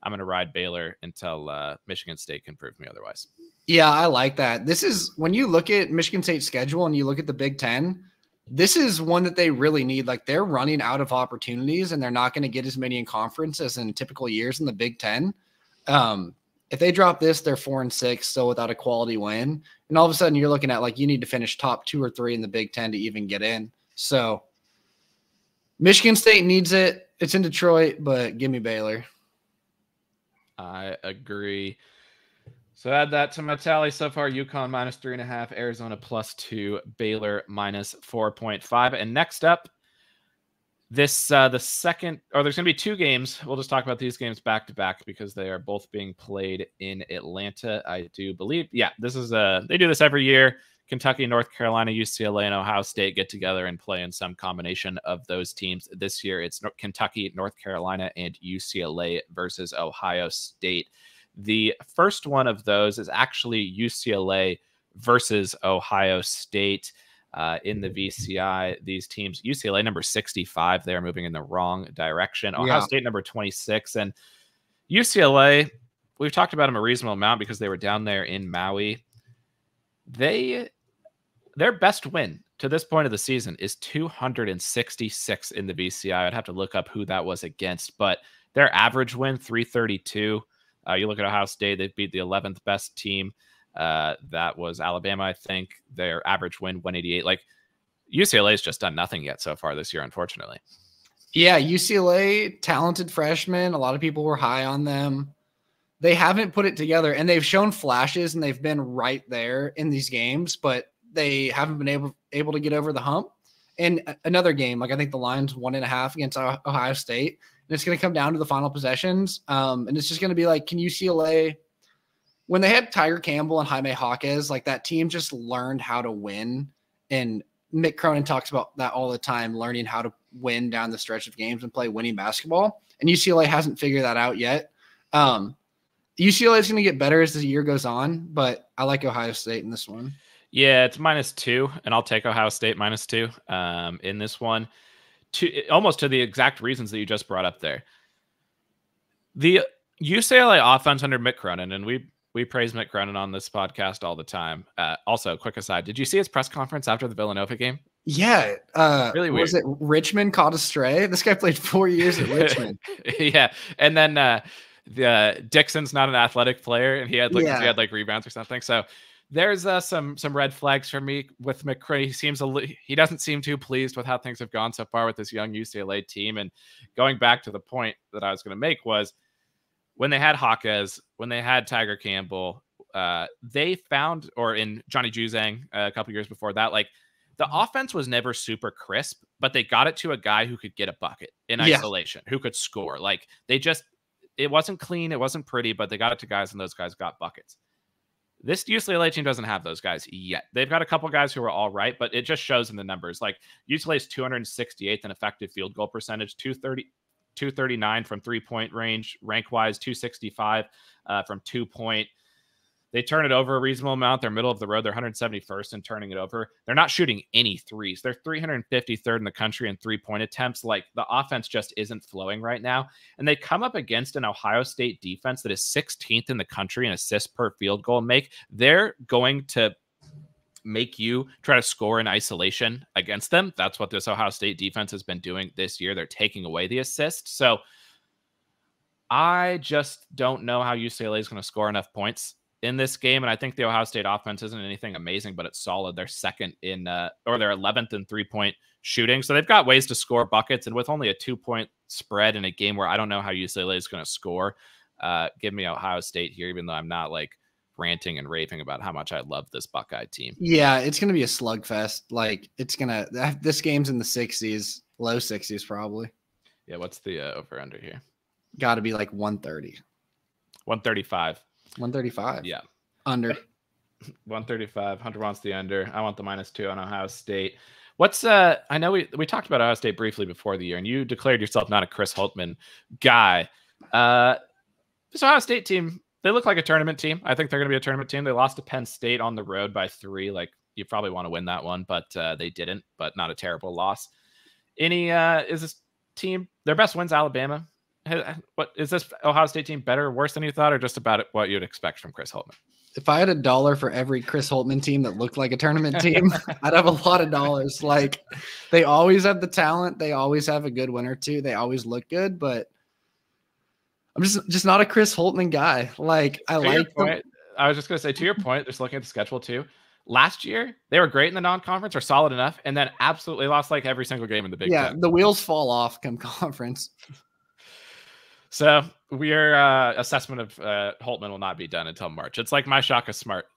going to ride Baylor until Michigan State can prove me otherwise. Yeah, I like that. This is, when you look at Michigan State's schedule and you look at the Big Ten, this is one that they really need. Like, they're running out of opportunities and they're not going to get as many in conference as in typical years in the Big Ten. If they drop this, they're 4-6, still without a quality win. And all of a sudden you're looking at, like, you need to finish top 2 or 3 in the Big Ten to even get in. So Michigan State needs it. It's in Detroit, but give me Baylor. I agree. So add that to my tally so far. UConn -3.5, Arizona +2, Baylor -4.5. And next up, there's going to be 2 games. We'll just talk about these games back to back because they are both being played in Atlanta, I do believe. Yeah, they do this every year. Kentucky, North Carolina, UCLA, and Ohio State get together and play in some combination of those teams. This year, it's Kentucky, North Carolina, and UCLA versus Ohio State. The first one of those is actually UCLA versus Ohio State in the VCI. These teams, UCLA number 65, they're moving in the wrong direction. Ohio State number 26. And UCLA, we've talked about them a reasonable amount because they were down there in Maui. Their best win to this point of the season is 266 in the VCI. I'd have to look up who that was against, but their average win, 332. You look at Ohio State, they've beat the 11th best team. That was Alabama, I think. Their average win, 188. Like, UCLA's just done nothing yet so far this year, unfortunately. Yeah, UCLA, talented freshmen. A lot of people were high on them. They haven't put it together, and they've shown flashes, and they've been right there in these games, but they haven't been able to get over the hump. And another game, like, I think the line's 1.5 against Ohio State, and it's going to come down to the final possessions. And it's just going to be like, can UCLA, when they had Tiger Campbell and Jaime Jaquez, like, that team just learned how to win and Mick Cronin talks about that all the time, learning how to win down the stretch of games and play winning basketball. And UCLA hasn't figured that out yet. UCLA is going to get better as the year goes on, but I like Ohio State in this one. Yeah, it's -2, and I'll take Ohio State -2 in this one, almost to the exact reasons that you just brought up there. The UCLA offense under Mick Cronin, and we praise Mick Cronin on this podcast all the time. Also, quick aside, did you see his press conference after the Villanova game? Yeah. Really weird. Was it Richmond caught a stray? This guy played 4 years at Richmond. Yeah. And then Dixon's not an athletic player, and he had like rebounds or something. So there's some red flags for me with Mick Cronin. He doesn't seem too pleased with how things have gone so far with this young UCLA team. And going back to the point that I was going to make was, when they had Hawkes, when they had Tiger Campbell, they found, or in Johnny Juzang a couple years before that, like the offense was never super crisp, but they got it to a guy who could get a bucket in isolation, who could score. Like it wasn't clean, it wasn't pretty, but they got it to guys, and those guys got buckets. This UCLA team doesn't have those guys yet. They've got a couple guys who are all right, but it just shows in the numbers. Like UCLA's 268th in effective field goal percentage, 239 from 3-point range, rank wise 265 from 2-point. They turn it over a reasonable amount. They're middle of the road. They're 171st in turning it over. They're not shooting any threes. They're 353rd in the country in 3-point attempts. Like, the offense just isn't flowing right now. And they come up against an Ohio State defense that is 16th in the country in assists per field goal make. They're going to make you try to score in isolation against them. That's what this Ohio State defense has been doing this year. They're taking away the assist. So I just don't know how UCLA is going to score enough points in this game. And I think the Ohio State offense isn't anything amazing, but it's solid. They're second in, or they're 11th in 3-point shooting. So they've got ways to score buckets. And with only a 2-point spread in a game where I don't know how UCLA is going to score, give me Ohio State here, even though I'm not like ranting and raving about how much I love this Buckeye team. Yeah, it's going to be a slugfest. Like, this game's in the 60s, low 60s probably. Yeah, what's the over under here? Got to be like 130. 135. 135. Yeah. Under. 135. Hunter wants the under. I want the -2 on Ohio State. I know we talked about Ohio State briefly before the year, and you declared yourself not a Chris Holtmann guy. This Ohio State team, they look like a tournament team. I think they're going to be a tournament team. They lost to Penn State on the road by 3. Like, you probably want to win that one, but they didn't, but not a terrible loss. Is this team, their best wins Alabama? What is this Ohio State team better or worse than you thought, or just about what you'd expect from Chris Holtmann? If I had $1 for every Chris Holtmann team that looked like a tournament team, I'd have a lot of dollars. Like, they always have the talent. They always have a good win or two. They always look good, but I'm just not a Chris Holtmann guy. Like, I was just going to say, to your point, just looking at the schedule too, last year they were great in the non-conference, or solid enough, and then absolutely lost like every single game in the Big Ten. Yeah, the wheels fall off come conference. So your assessment of Holtmann will not be done until March. It's like my Shaka Smart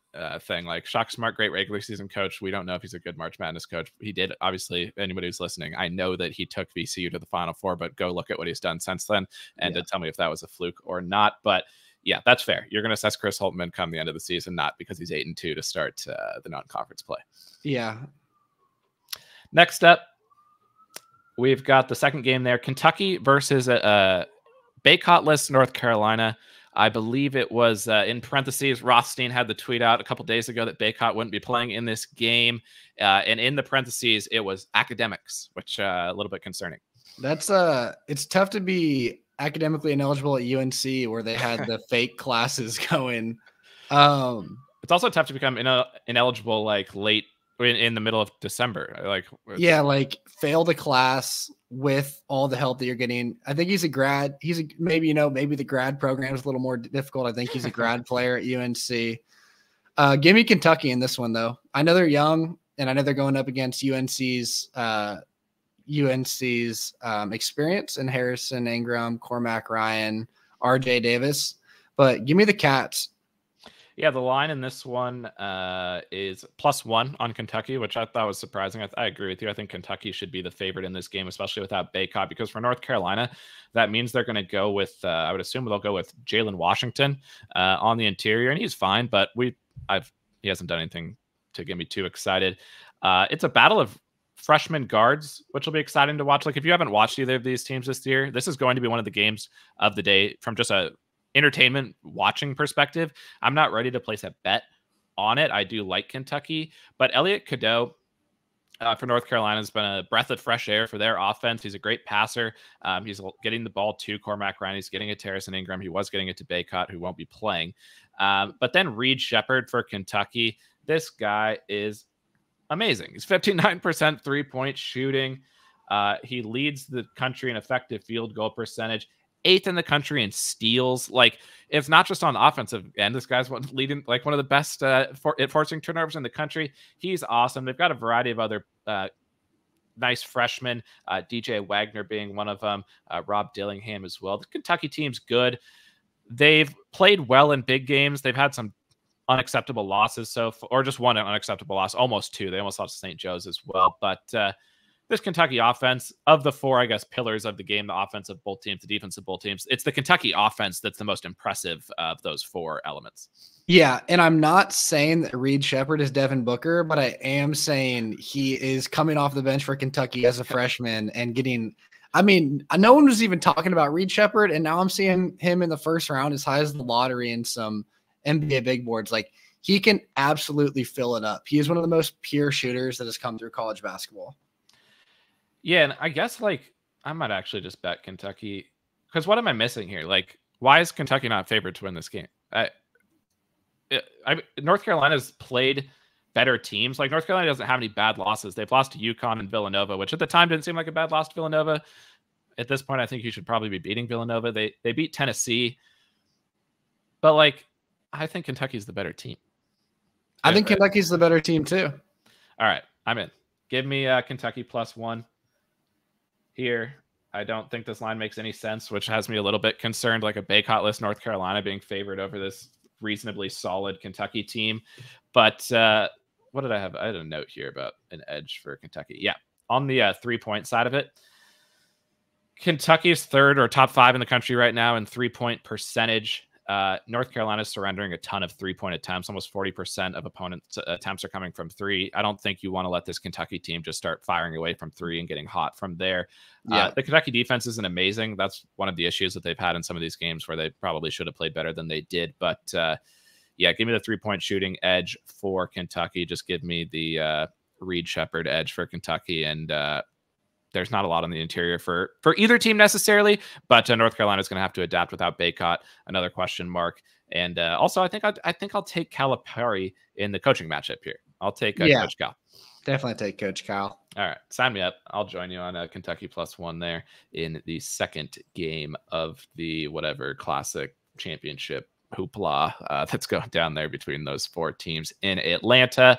thing. Like, Shaka Smart, great regular season coach. We don't know if he's a good March Madness coach. He did, obviously, anybody who's listening, I know that he took VCU to the Final Four, but go look at what he's done since then and tell me if that was a fluke or not. But yeah, that's fair. You're going to assess Chris Holtmann come the end of the season, not because he's 8-2 to start the non-conference play. Yeah. Next up, we've got the second game there. Kentucky versus Baycott-less North Carolina. I believe it was in parentheses. Rothstein had the tweet out a couple days ago that Baycott wouldn't be playing in this game. And in the parentheses, it was academics, which a little bit concerning. That's it's tough to be academically ineligible at UNC where they had the fake classes going. It's also tough to become ineligible like late in the middle of December. Like fail the class with all the help that you're getting. I think he's a grad. Maybe the grad program is a little more difficult. I think he's a grad player at UNC. Give me Kentucky in this one though. I know they're young, and I know they're going up against UNC's experience in Harrison, Ingram, Cormac Ryan, RJ Davis, but give me the Cats. Yeah, the line in this one is +1 on Kentucky, which I thought was surprising. I agree with you. I think Kentucky should be the favorite in this game, especially without Baycott, because for North Carolina, that means they're going to go with, I would assume they'll go with Jalen Washington on the interior, and he's fine, but he hasn't done anything to get me too excited. It's a battle of freshman guards, which will be exciting to watch. Like if you haven't watched either of these teams this year, this is going to be one of the games of the day from just a entertainment watching perspective. I'm not ready to place a bet on it. I do like Kentucky, but Elliot Cadeau for North Carolina has been a breath of fresh air for their offense. He's a great passer. He's getting the ball to Cormac Ryan. He's getting it to Harrison Ingram. He was getting it to Baycott, who won't be playing. But then Reed Sheppard for Kentucky. This guy is amazing. He's 59% three-point shooting. He leads the country in effective field goal percentage, 8th in the country in steals. Like, it's not just on the offensive end. This guy's leading, like, one of the best at forcing turnovers in the country. He's awesome. They've got a variety of other nice freshmen, DJ Wagner being one of them, Rob Dillingham as well. The Kentucky team's good. They've played well in big games. They've had some unacceptable losses, or just one unacceptable loss, almost two. They almost lost to St. Joe's as well. But this Kentucky offense, of the four, I guess, pillars of the game, the offense of both teams, the defense of both teams, it's the Kentucky offense that's the most impressive of those four elements. Yeah, and I'm not saying that Reed Sheppard is Devin Booker, but I am saying he is coming off the bench for Kentucky as a freshman and getting – I mean, no one was even talking about Reed Sheppard, and now I'm seeing him in the first round as high as the lottery in some NBA big boards. Like, he can absolutely fill it up. He is one of the most pure shooters that has come through college basketball. Yeah, and I guess, like, I might actually just bet Kentucky, because what am I missing here? Like, why is Kentucky not favored to win this game? North Carolina's played better teams. Like, North Carolina doesn't have any bad losses. They've lost to UConn and Villanova, which at the time didn't seem like a bad loss to Villanova. At this point, I think you should probably be beating Villanova. They beat Tennessee. But, like, I think Kentucky's the better team. I think Kentucky's the better team, too. All right, I'm in. Give me Kentucky +1 here. I don't think this line makes any sense, which has me a little bit concerned, like a Baycott-less North Carolina being favored over this reasonably solid Kentucky team. But what did I have? I had a note here about an edge for Kentucky. Yeah, on the 3-point side of it, Kentucky is third or top 5 in the country right now in 3-point percentage. North Carolina's surrendering a ton of 3-point attempts. Almost 40% of opponents' attempts are coming from 3. I don't think you want to let this Kentucky team just start firing away from 3 and getting hot from there. Yeah. The Kentucky defense isn't amazing. That's one of the issues that they've had in some of these games where they probably should have played better than they did. But yeah, give me the 3-point shooting edge for Kentucky. Just give me the Reed Sheppard edge for Kentucky. And there's not a lot on the interior for either team necessarily, but North Carolina is going to have to adapt without Baycott, another question mark. And also, I think I'll take Calipari in the coaching matchup here. I'll take Coach Cal. Definitely take Coach Cal. All right, sign me up. I'll join you on Kentucky +1 there in the second game of the whatever classic championship hoopla that's going down there between those four teams in Atlanta.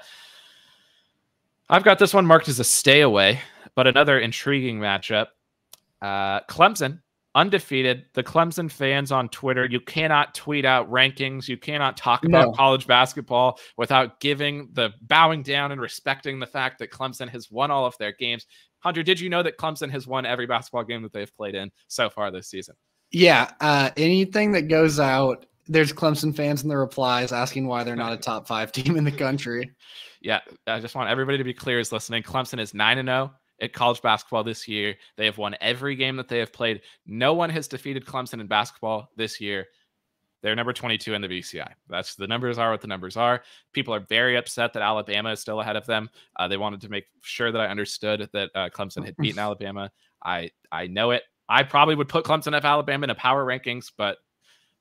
I've got this one marked as a stay away, but another intriguing matchup. Clemson, undefeated. The Clemson fans on Twitter, you cannot tweet out rankings. You cannot talk about college basketball without bowing down and respecting the fact that Clemson has won all of their games. Hunter, did you know that Clemson has won every basketball game that they've played in so far this season? Yeah. Anything that goes out, there's Clemson fans in the replies asking why they're not a top 5 team in the country. Yeah, I just want everybody to be clear as listening. Clemson is 9-0 at college basketball this year. They have won every game that they have played. No one has defeated Clemson in basketball this year. They're number 22 in the VCI. That's the numbers are what the numbers are. People are very upset that Alabama is still ahead of them. They wanted to make sure that I understood that Clemson had beaten Alabama. I know it. I probably would put Clemson F Alabama in a power rankings, but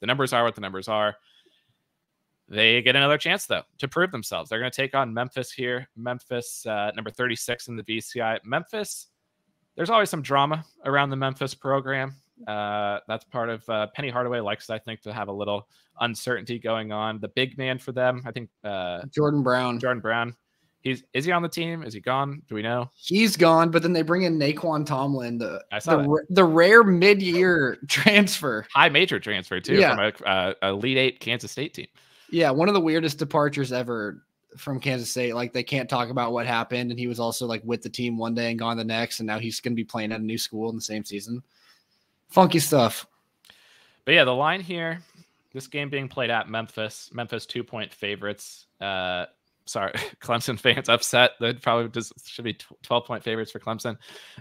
the numbers are what the numbers are. They get another chance, though, to prove themselves. They're going to take on Memphis here. Memphis, number 36 in the VCI. Memphis, there's always some drama around the Memphis program. That's part of Penny Hardaway likes, I think, to have a little uncertainty going on. The big man for them, I think. Jordan Brown. Is he on the team? Is he gone? Do we know? He's gone, but then they bring in Naquan Tomlin, the rare mid-year transfer. High major transfer, too, from a Elite 8 Kansas State team. Yeah, one of the weirdest departures ever from Kansas State. Like, they can't talk about what happened, and he was also like with the team one day and gone the next, and now he's going to be playing at a new school in the same season. Funky stuff. But yeah, the line here, this game being played at Memphis 2-point favorites. sorry, Clemson fans upset. That probably should be 12-point favorites for Clemson.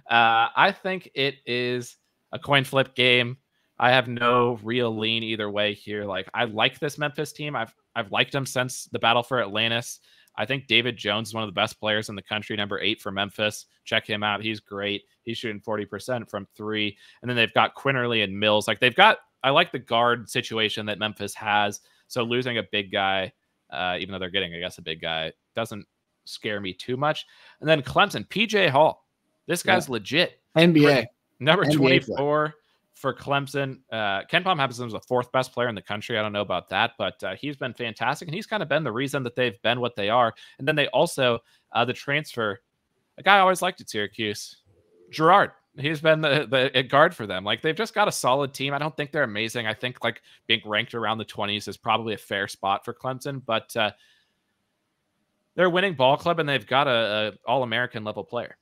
I think it is a coin flip game. I have no real lean either way here. Like, I like this Memphis team. I've liked them since the battle for Atlantis. I think David Jones is one of the best players in the country, number 8 for Memphis. Check him out. He's great. He's shooting 40% from 3. And then they've got Quinterly and Mills. Like, I like the guard situation that Memphis has. So losing a big guy, even though they're getting, I guess, a big guy, doesn't scare me too much. And then Clemson, PJ Hall. This guy's legit. NBA. Number NBA 24 for Clemson. Ken Palm happens to be the 4th best player in the country. I don't know about that, but he's been fantastic. And he's kind of been the reason that they've been what they are. And then they also, the transfer, a guy I always liked at Syracuse, Girard. He's been the guard for them. Like, they've just got a solid team. I don't think they're amazing. I think like being ranked around the 20s is probably a fair spot for Clemson, but they're a winning ball club and they've got a All-American level player.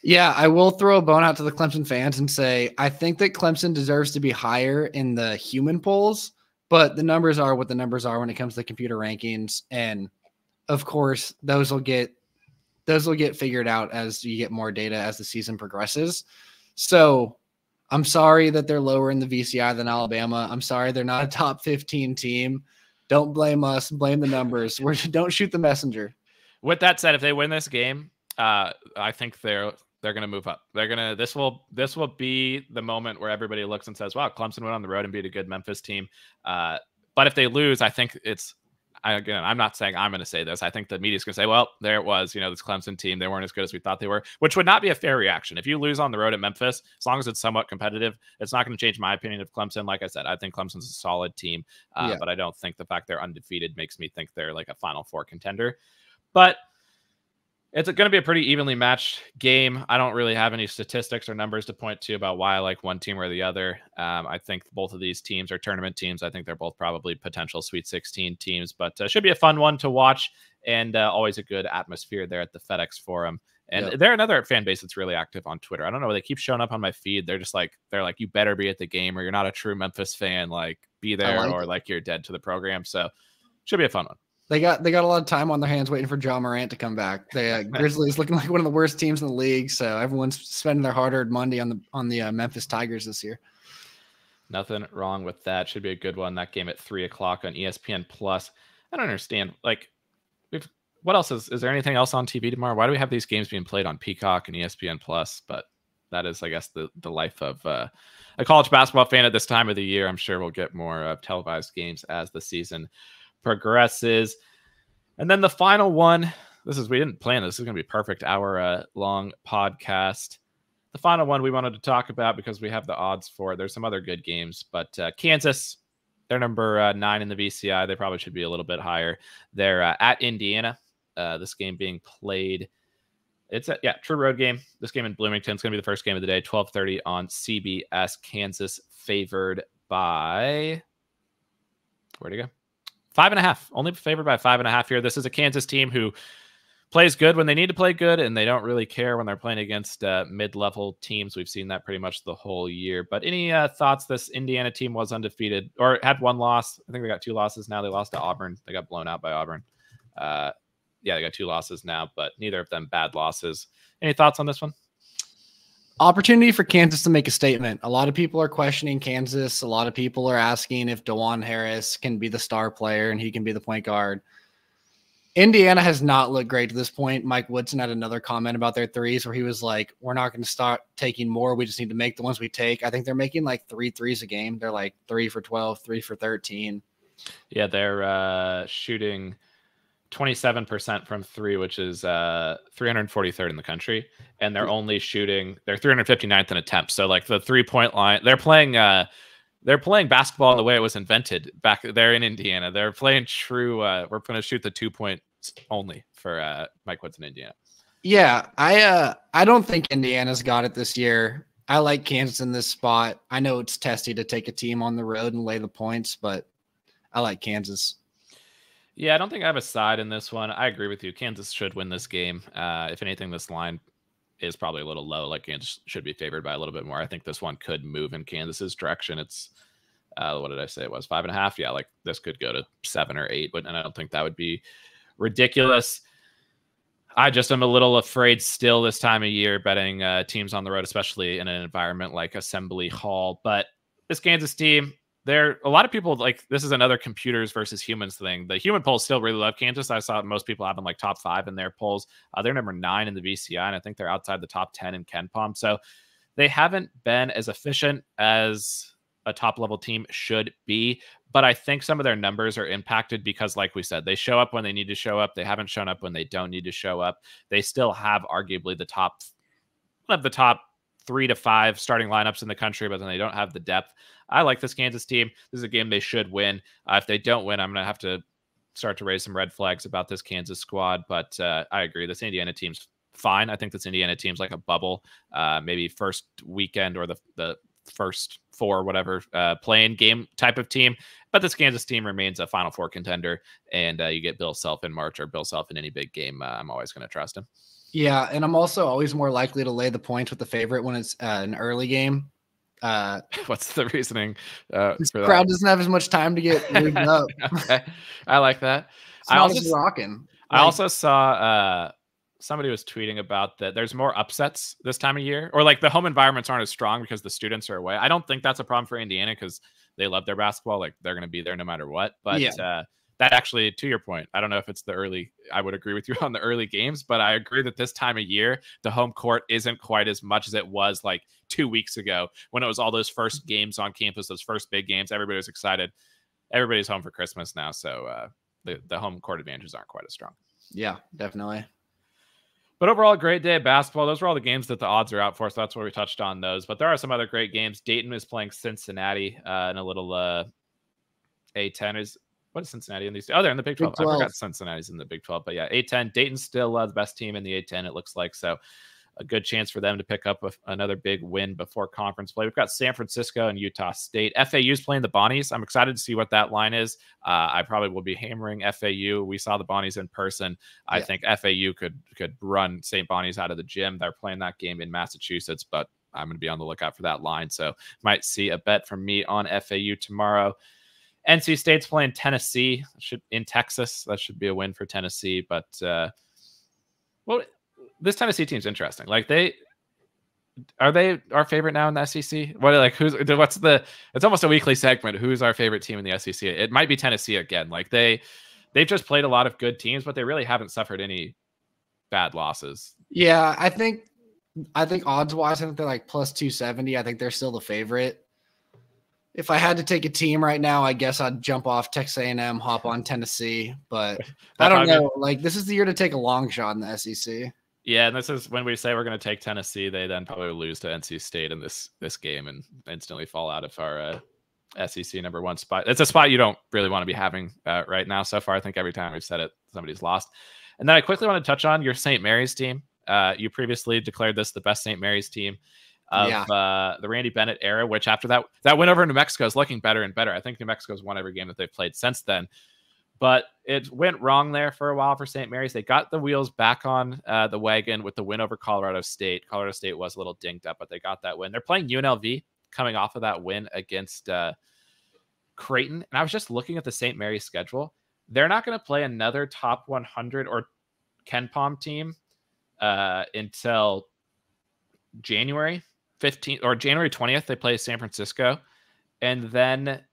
Yeah, I will throw a bone out to the Clemson fans and say I think that Clemson deserves to be higher in the human polls, but the numbers are what the numbers are when it comes to computer rankings. And of course, those will get figured out as you get more data as the season progresses. So I'm sorry that they're lower in the VCI than Alabama. I'm sorry they're not a top 15 team. Don't blame us. Blame the numbers. Don't shoot the messenger. With that said, if they win this game, I think they're going to move up. This will be the moment where everybody looks and says, wow, Clemson went on the road and beat a good Memphis team. But if they lose, I think I'm not saying I'm going to say this. I think the media's going to say, well, there it was, this Clemson team. They weren't as good as we thought they were, which would not be a fair reaction. If you lose on the road at Memphis, as long as it's somewhat competitive, it's not going to change my opinion of Clemson. Like I said, I think Clemson's a solid team, but I don't think the fact they're undefeated makes me think they're like a Final Four contender. But it's going to be a pretty evenly matched game. I don't really have any statistics or numbers to point to about why I like one team or the other. I think both of these teams are tournament teams. I think they're both probably potential Sweet 16 teams, but should be a fun one to watch and always a good atmosphere there at the FedEx Forum. And they're another fan base that's really active on Twitter. I don't know. They keep showing up on my feed. They're like, you better be at the game or you're not a true Memphis fan. Like, be there or like you're dead to the program. So should be a fun one. They got a lot of time on their hands waiting for John Morant to come back. The Grizzlies looking like one of the worst teams in the league, so everyone's spending their hard-earned money on the Memphis Tigers this year. Nothing wrong with that. Should be a good one. That game at 3:00 on ESPN Plus. I don't understand. Like, what else is there anything else on TV tomorrow? Why do we have these games being played on Peacock and ESPN Plus? But that is, I guess, the life of a college basketball fan at this time of the year. I'm sure we'll get more televised games as the season progresses. And then the final one, we didn't plan this. This is going to be a perfect hour long podcast. The final one we wanted to talk about because we have the odds for it. There's some other good games, but Kansas, they're number 9 in the VCI. They probably should be a little bit higher. They're at Indiana. This game being played. It's a true road game. This game in Bloomington is going to be the first game of the day, 12:30 on CBS. Kansas favored by, where'd it go? 5.5, only favored by 5.5 here. This is a Kansas team who plays good when they need to play good, and they don't really care when they're playing against mid-level teams. We've seen that pretty much the whole year. But any thoughts? This Indiana team was undefeated or had one loss. I think they got 2 losses now. They lost to Auburn. They got blown out by Auburn. They got 2 losses now, but neither of them bad losses. Any thoughts on this one? Opportunity for Kansas to make a statement. A lot of people are questioning Kansas. A lot of people are asking if DeJuan Harris can be the star player and he can be the point guard. Indiana has not looked great to this point. Mike Woodson had another comment about their threes where he was like, we're not going to start taking more. We just need to make the ones we take. I think they're making like 3 threes a game. They're like 3 for 12, 3 for 13. Yeah, they're shooting 27% from 3, which is 343rd in the country, and they're only shooting, they're 359th in attempts. So like the 3-point line, they're playing basketball the way it was invented back there in Indiana. They're playing true. We're going to shoot the 2 points only for Mike Woodson, Indiana. Yeah, I don't think Indiana's got it this year. I like Kansas in this spot. I know it's testy to take a team on the road and lay the points, but I like Kansas. Yeah, I don't think I have a side in this one. I agree with you. Kansas should win this game. If anything, this line is probably a little low. Like, Kansas should be favored by a little bit more. I think this one could move in Kansas's direction. It's, what did I say? It was 5.5. Yeah, like this could go to 7 or 8, and I don't think that would be ridiculous. I just am a little afraid still this time of year betting teams on the road, especially in an environment like Assembly Hall. But this Kansas team, a lot of people like this is another computers versus humans thing. The human polls still really love Kansas. I saw most people have them like top 5 in their polls. They're number 9 in the VCI, and I think they're outside the top 10 in KenPom. So they haven't been as efficient as a top level team should be. But I think some of their numbers are impacted because, like we said, they show up when they need to show up. They haven't shown up when they don't need to show up. They still have arguably the top 3 to 5 starting lineups in the country, but then they don't have the depth. I like this Kansas team. This is a game they should win. If they don't win, I'm going to have to start to raise some red flags about this Kansas squad. But I agree. This Indiana team's fine. I think this Indiana team's like a bubble, maybe first weekend or the first 4 whatever playing game type of team. But this Kansas team remains a Final Four contender, and you get Bill Self in March or Bill Self in any big game. I'm always going to trust him. Yeah, and I'm also always more likely to lay the points with the favorite when it's an early game. What's the reasoning? This crowd doesn't have as much time to get moved up. Okay. I like that. I also saw somebody was tweeting about that there's more upsets this time of year, or like the home environments aren't as strong because the students are away. I don't think that's a problem for Indiana because they love their basketball. Like they're going to be there no matter what. But that actually, to your point, I don't know if it's the early, I would agree with you on the early games, but I agree that this time of year, the home court isn't quite as much as it was like 2 weeks ago when it was all those first games on campus, those first big games. Everybody was excited. Everybody's home for Christmas now. So the home court advantages aren't quite as strong. Yeah, definitely. But overall, a great day of basketball. Those were all the games that the odds are out for, so that's where we touched on those. But there are some other great games. Dayton is playing Cincinnati in a little A10. What is Cincinnati in these? Oh, they're in the Big 12. I forgot Cincinnati's in the Big 12. But yeah, A10. Dayton's still the best team in the A10, it looks like. So a good chance for them to pick up another big win before conference play. We've got San Francisco and Utah State. FAU's playing the Bonnies. I'm excited to see what that line is. I probably will be hammering FAU. We saw the Bonnies in person. I think FAU could run St. Bonnie's out of the gym. They're playing that game in Massachusetts, but I'm going to be on the lookout for that line. So might see a bet from me on FAU tomorrow. NC State's playing Tennessee in Texas. That should be a win for Tennessee. But this Tennessee team's interesting. Like are they our favorite now in the SEC? It's almost a weekly segment. Who's our favorite team in the SEC? It might be Tennessee again. Like they've just played a lot of good teams, but they really haven't suffered any bad losses. Yeah, I think odds wise, I think they're like plus 270. I think they're still the favorite. If I had to take a team right now, I guess I'd jump off Texas A&M, hop on Tennessee. But I don't know. Like this is the year to take a long shot in the SEC. Yeah, and this is when we say we're going to take Tennessee, they then probably lose to NC State in this game and instantly fall out of our SEC number 1 spot. It's a spot you don't really want to be having right now. So far, I think every time we've said it, somebody's lost. And then I quickly want to touch on your St. Mary's team. You previously declared this the best St. Mary's team of the Randy Bennett era, which after that win over New Mexico is looking better and better. I think New Mexico's won every game that they've played since then. But it went wrong there for a while for St. Mary's. They got the wheels back on the wagon with the win over Colorado State. Colorado State was a little dinged up, but they got that win. They're playing UNLV coming off of that win against Creighton. And I was just looking at the St. Mary's schedule. They're not going to play another top 100 or KenPom team until January 15th or January 20th. They play San Francisco. And then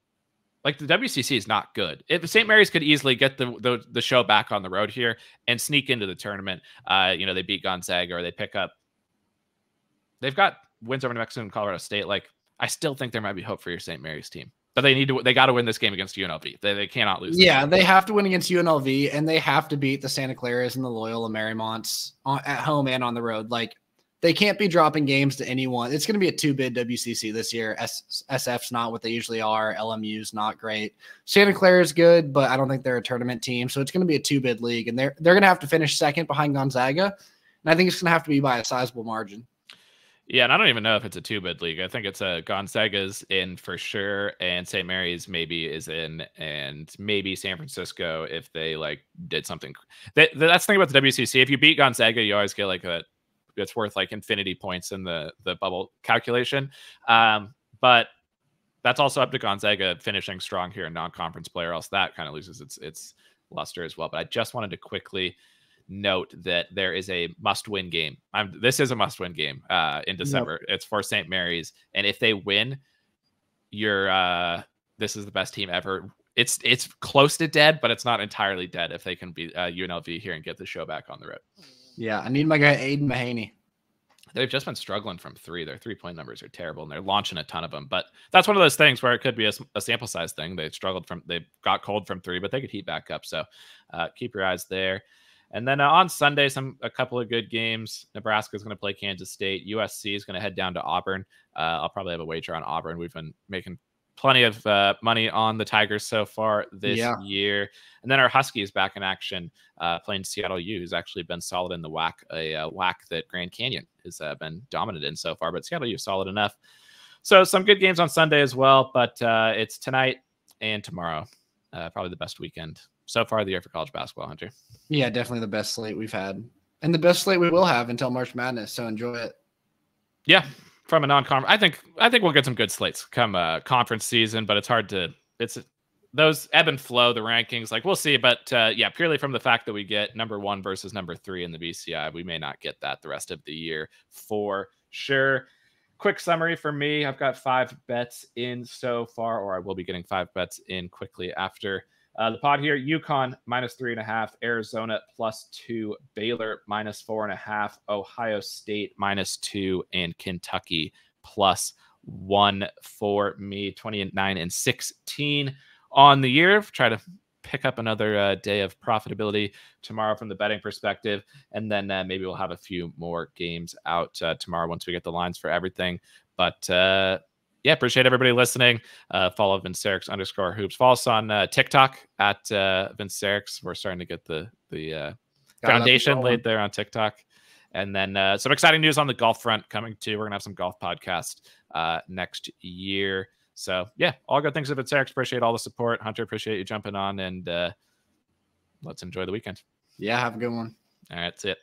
like the WCC is not good. If St. Mary's could easily get the show back on the road here and sneak into the tournament, they beat Gonzaga or they pick up. They've got wins over New Mexico and Colorado State. Like I still think there might be hope for your St. Mary's team, but they got to win this game against UNLV. They cannot lose. Yeah, they have to win against UNLV and they have to beat the Santa Claras and the Loyola Marymount's at home and on the road. Like they can't be dropping games to anyone. It's going to be a 2-bid WCC this year. SF's not what they usually are. LMU's not great. Santa Clara is good, but I don't think they're a tournament team. So it's going to be a 2-bid league, and they're going to have to finish second behind Gonzaga, and I think it's going to have to be by a sizable margin. Yeah, and I don't even know if it's a 2-bid league. I think it's a Gonzaga's in for sure, and St. Mary's maybe is in, and maybe San Francisco if they did something. That's the thing about the WCC. If you beat Gonzaga, you always get it's worth infinity points in the bubble calculation. But that's also up to Gonzaga finishing strong here in non-conference play, or else that kind of loses its luster as well. But I just wanted to quickly note that there is a must-win game. This is a must-win game in December. Yep. It's for St. Mary's, and if they win, this is the best team ever. It's close to dead, but it's not entirely dead if they can beat UNLV here and get the show back on the road. Yeah, I need my guy Aiden Mahaney. They've just been struggling from three. Their 3-point numbers are terrible, and they're launching a ton of them. But that's one of those things where it could be a sample size thing. They got cold from three, but they could heat back up. So keep your eyes there. And then on Sunday, a couple of good games. Nebraska is going to play Kansas State. USC is going to head down to Auburn. I'll probably have a wager on Auburn. We've been making plenty of money on the Tigers so far this year. And then our Huskies back in action playing Seattle U, who's actually been solid in the WAC, a WAC that Grand Canyon has been dominant in so far. But Seattle U solid enough. So some good games on Sunday as well. But it's tonight and tomorrow. Probably the best weekend so far of the year for college basketball, Hunter. Yeah, definitely the best slate we've had. And the best slate we will have until March Madness. So enjoy it. Yeah. From a non-conference, I think we'll get some good slates come conference season, but it's hard to. It's those ebb and flow the rankings. Like we'll see, but purely from the fact that we get number 1 versus number 3 in the BCI, we may not get that the rest of the year for sure. Quick summary for me: I've got 5 bets in so far, or I will be getting 5 bets in quickly after the pod here. UConn -3.5, Arizona +2, Baylor -4.5, Ohio State -2, and Kentucky +1 for me. 29-16 on the year. Try to pick up another day of profitability tomorrow from the betting perspective, and then maybe we'll have a few more games out tomorrow once we get the lines for everything. But appreciate everybody listening. Follow @VinceErics_hoops. Follow us on TikTok @VinceErics. We're starting to get the foundation laid there on TikTok. And then some exciting news on the golf front coming too. We're going to have some golf podcast next year. So all good things at VinceErics. Appreciate all the support. Hunter, appreciate you jumping on, and let's enjoy the weekend. Yeah, have a good one. All right, that's it.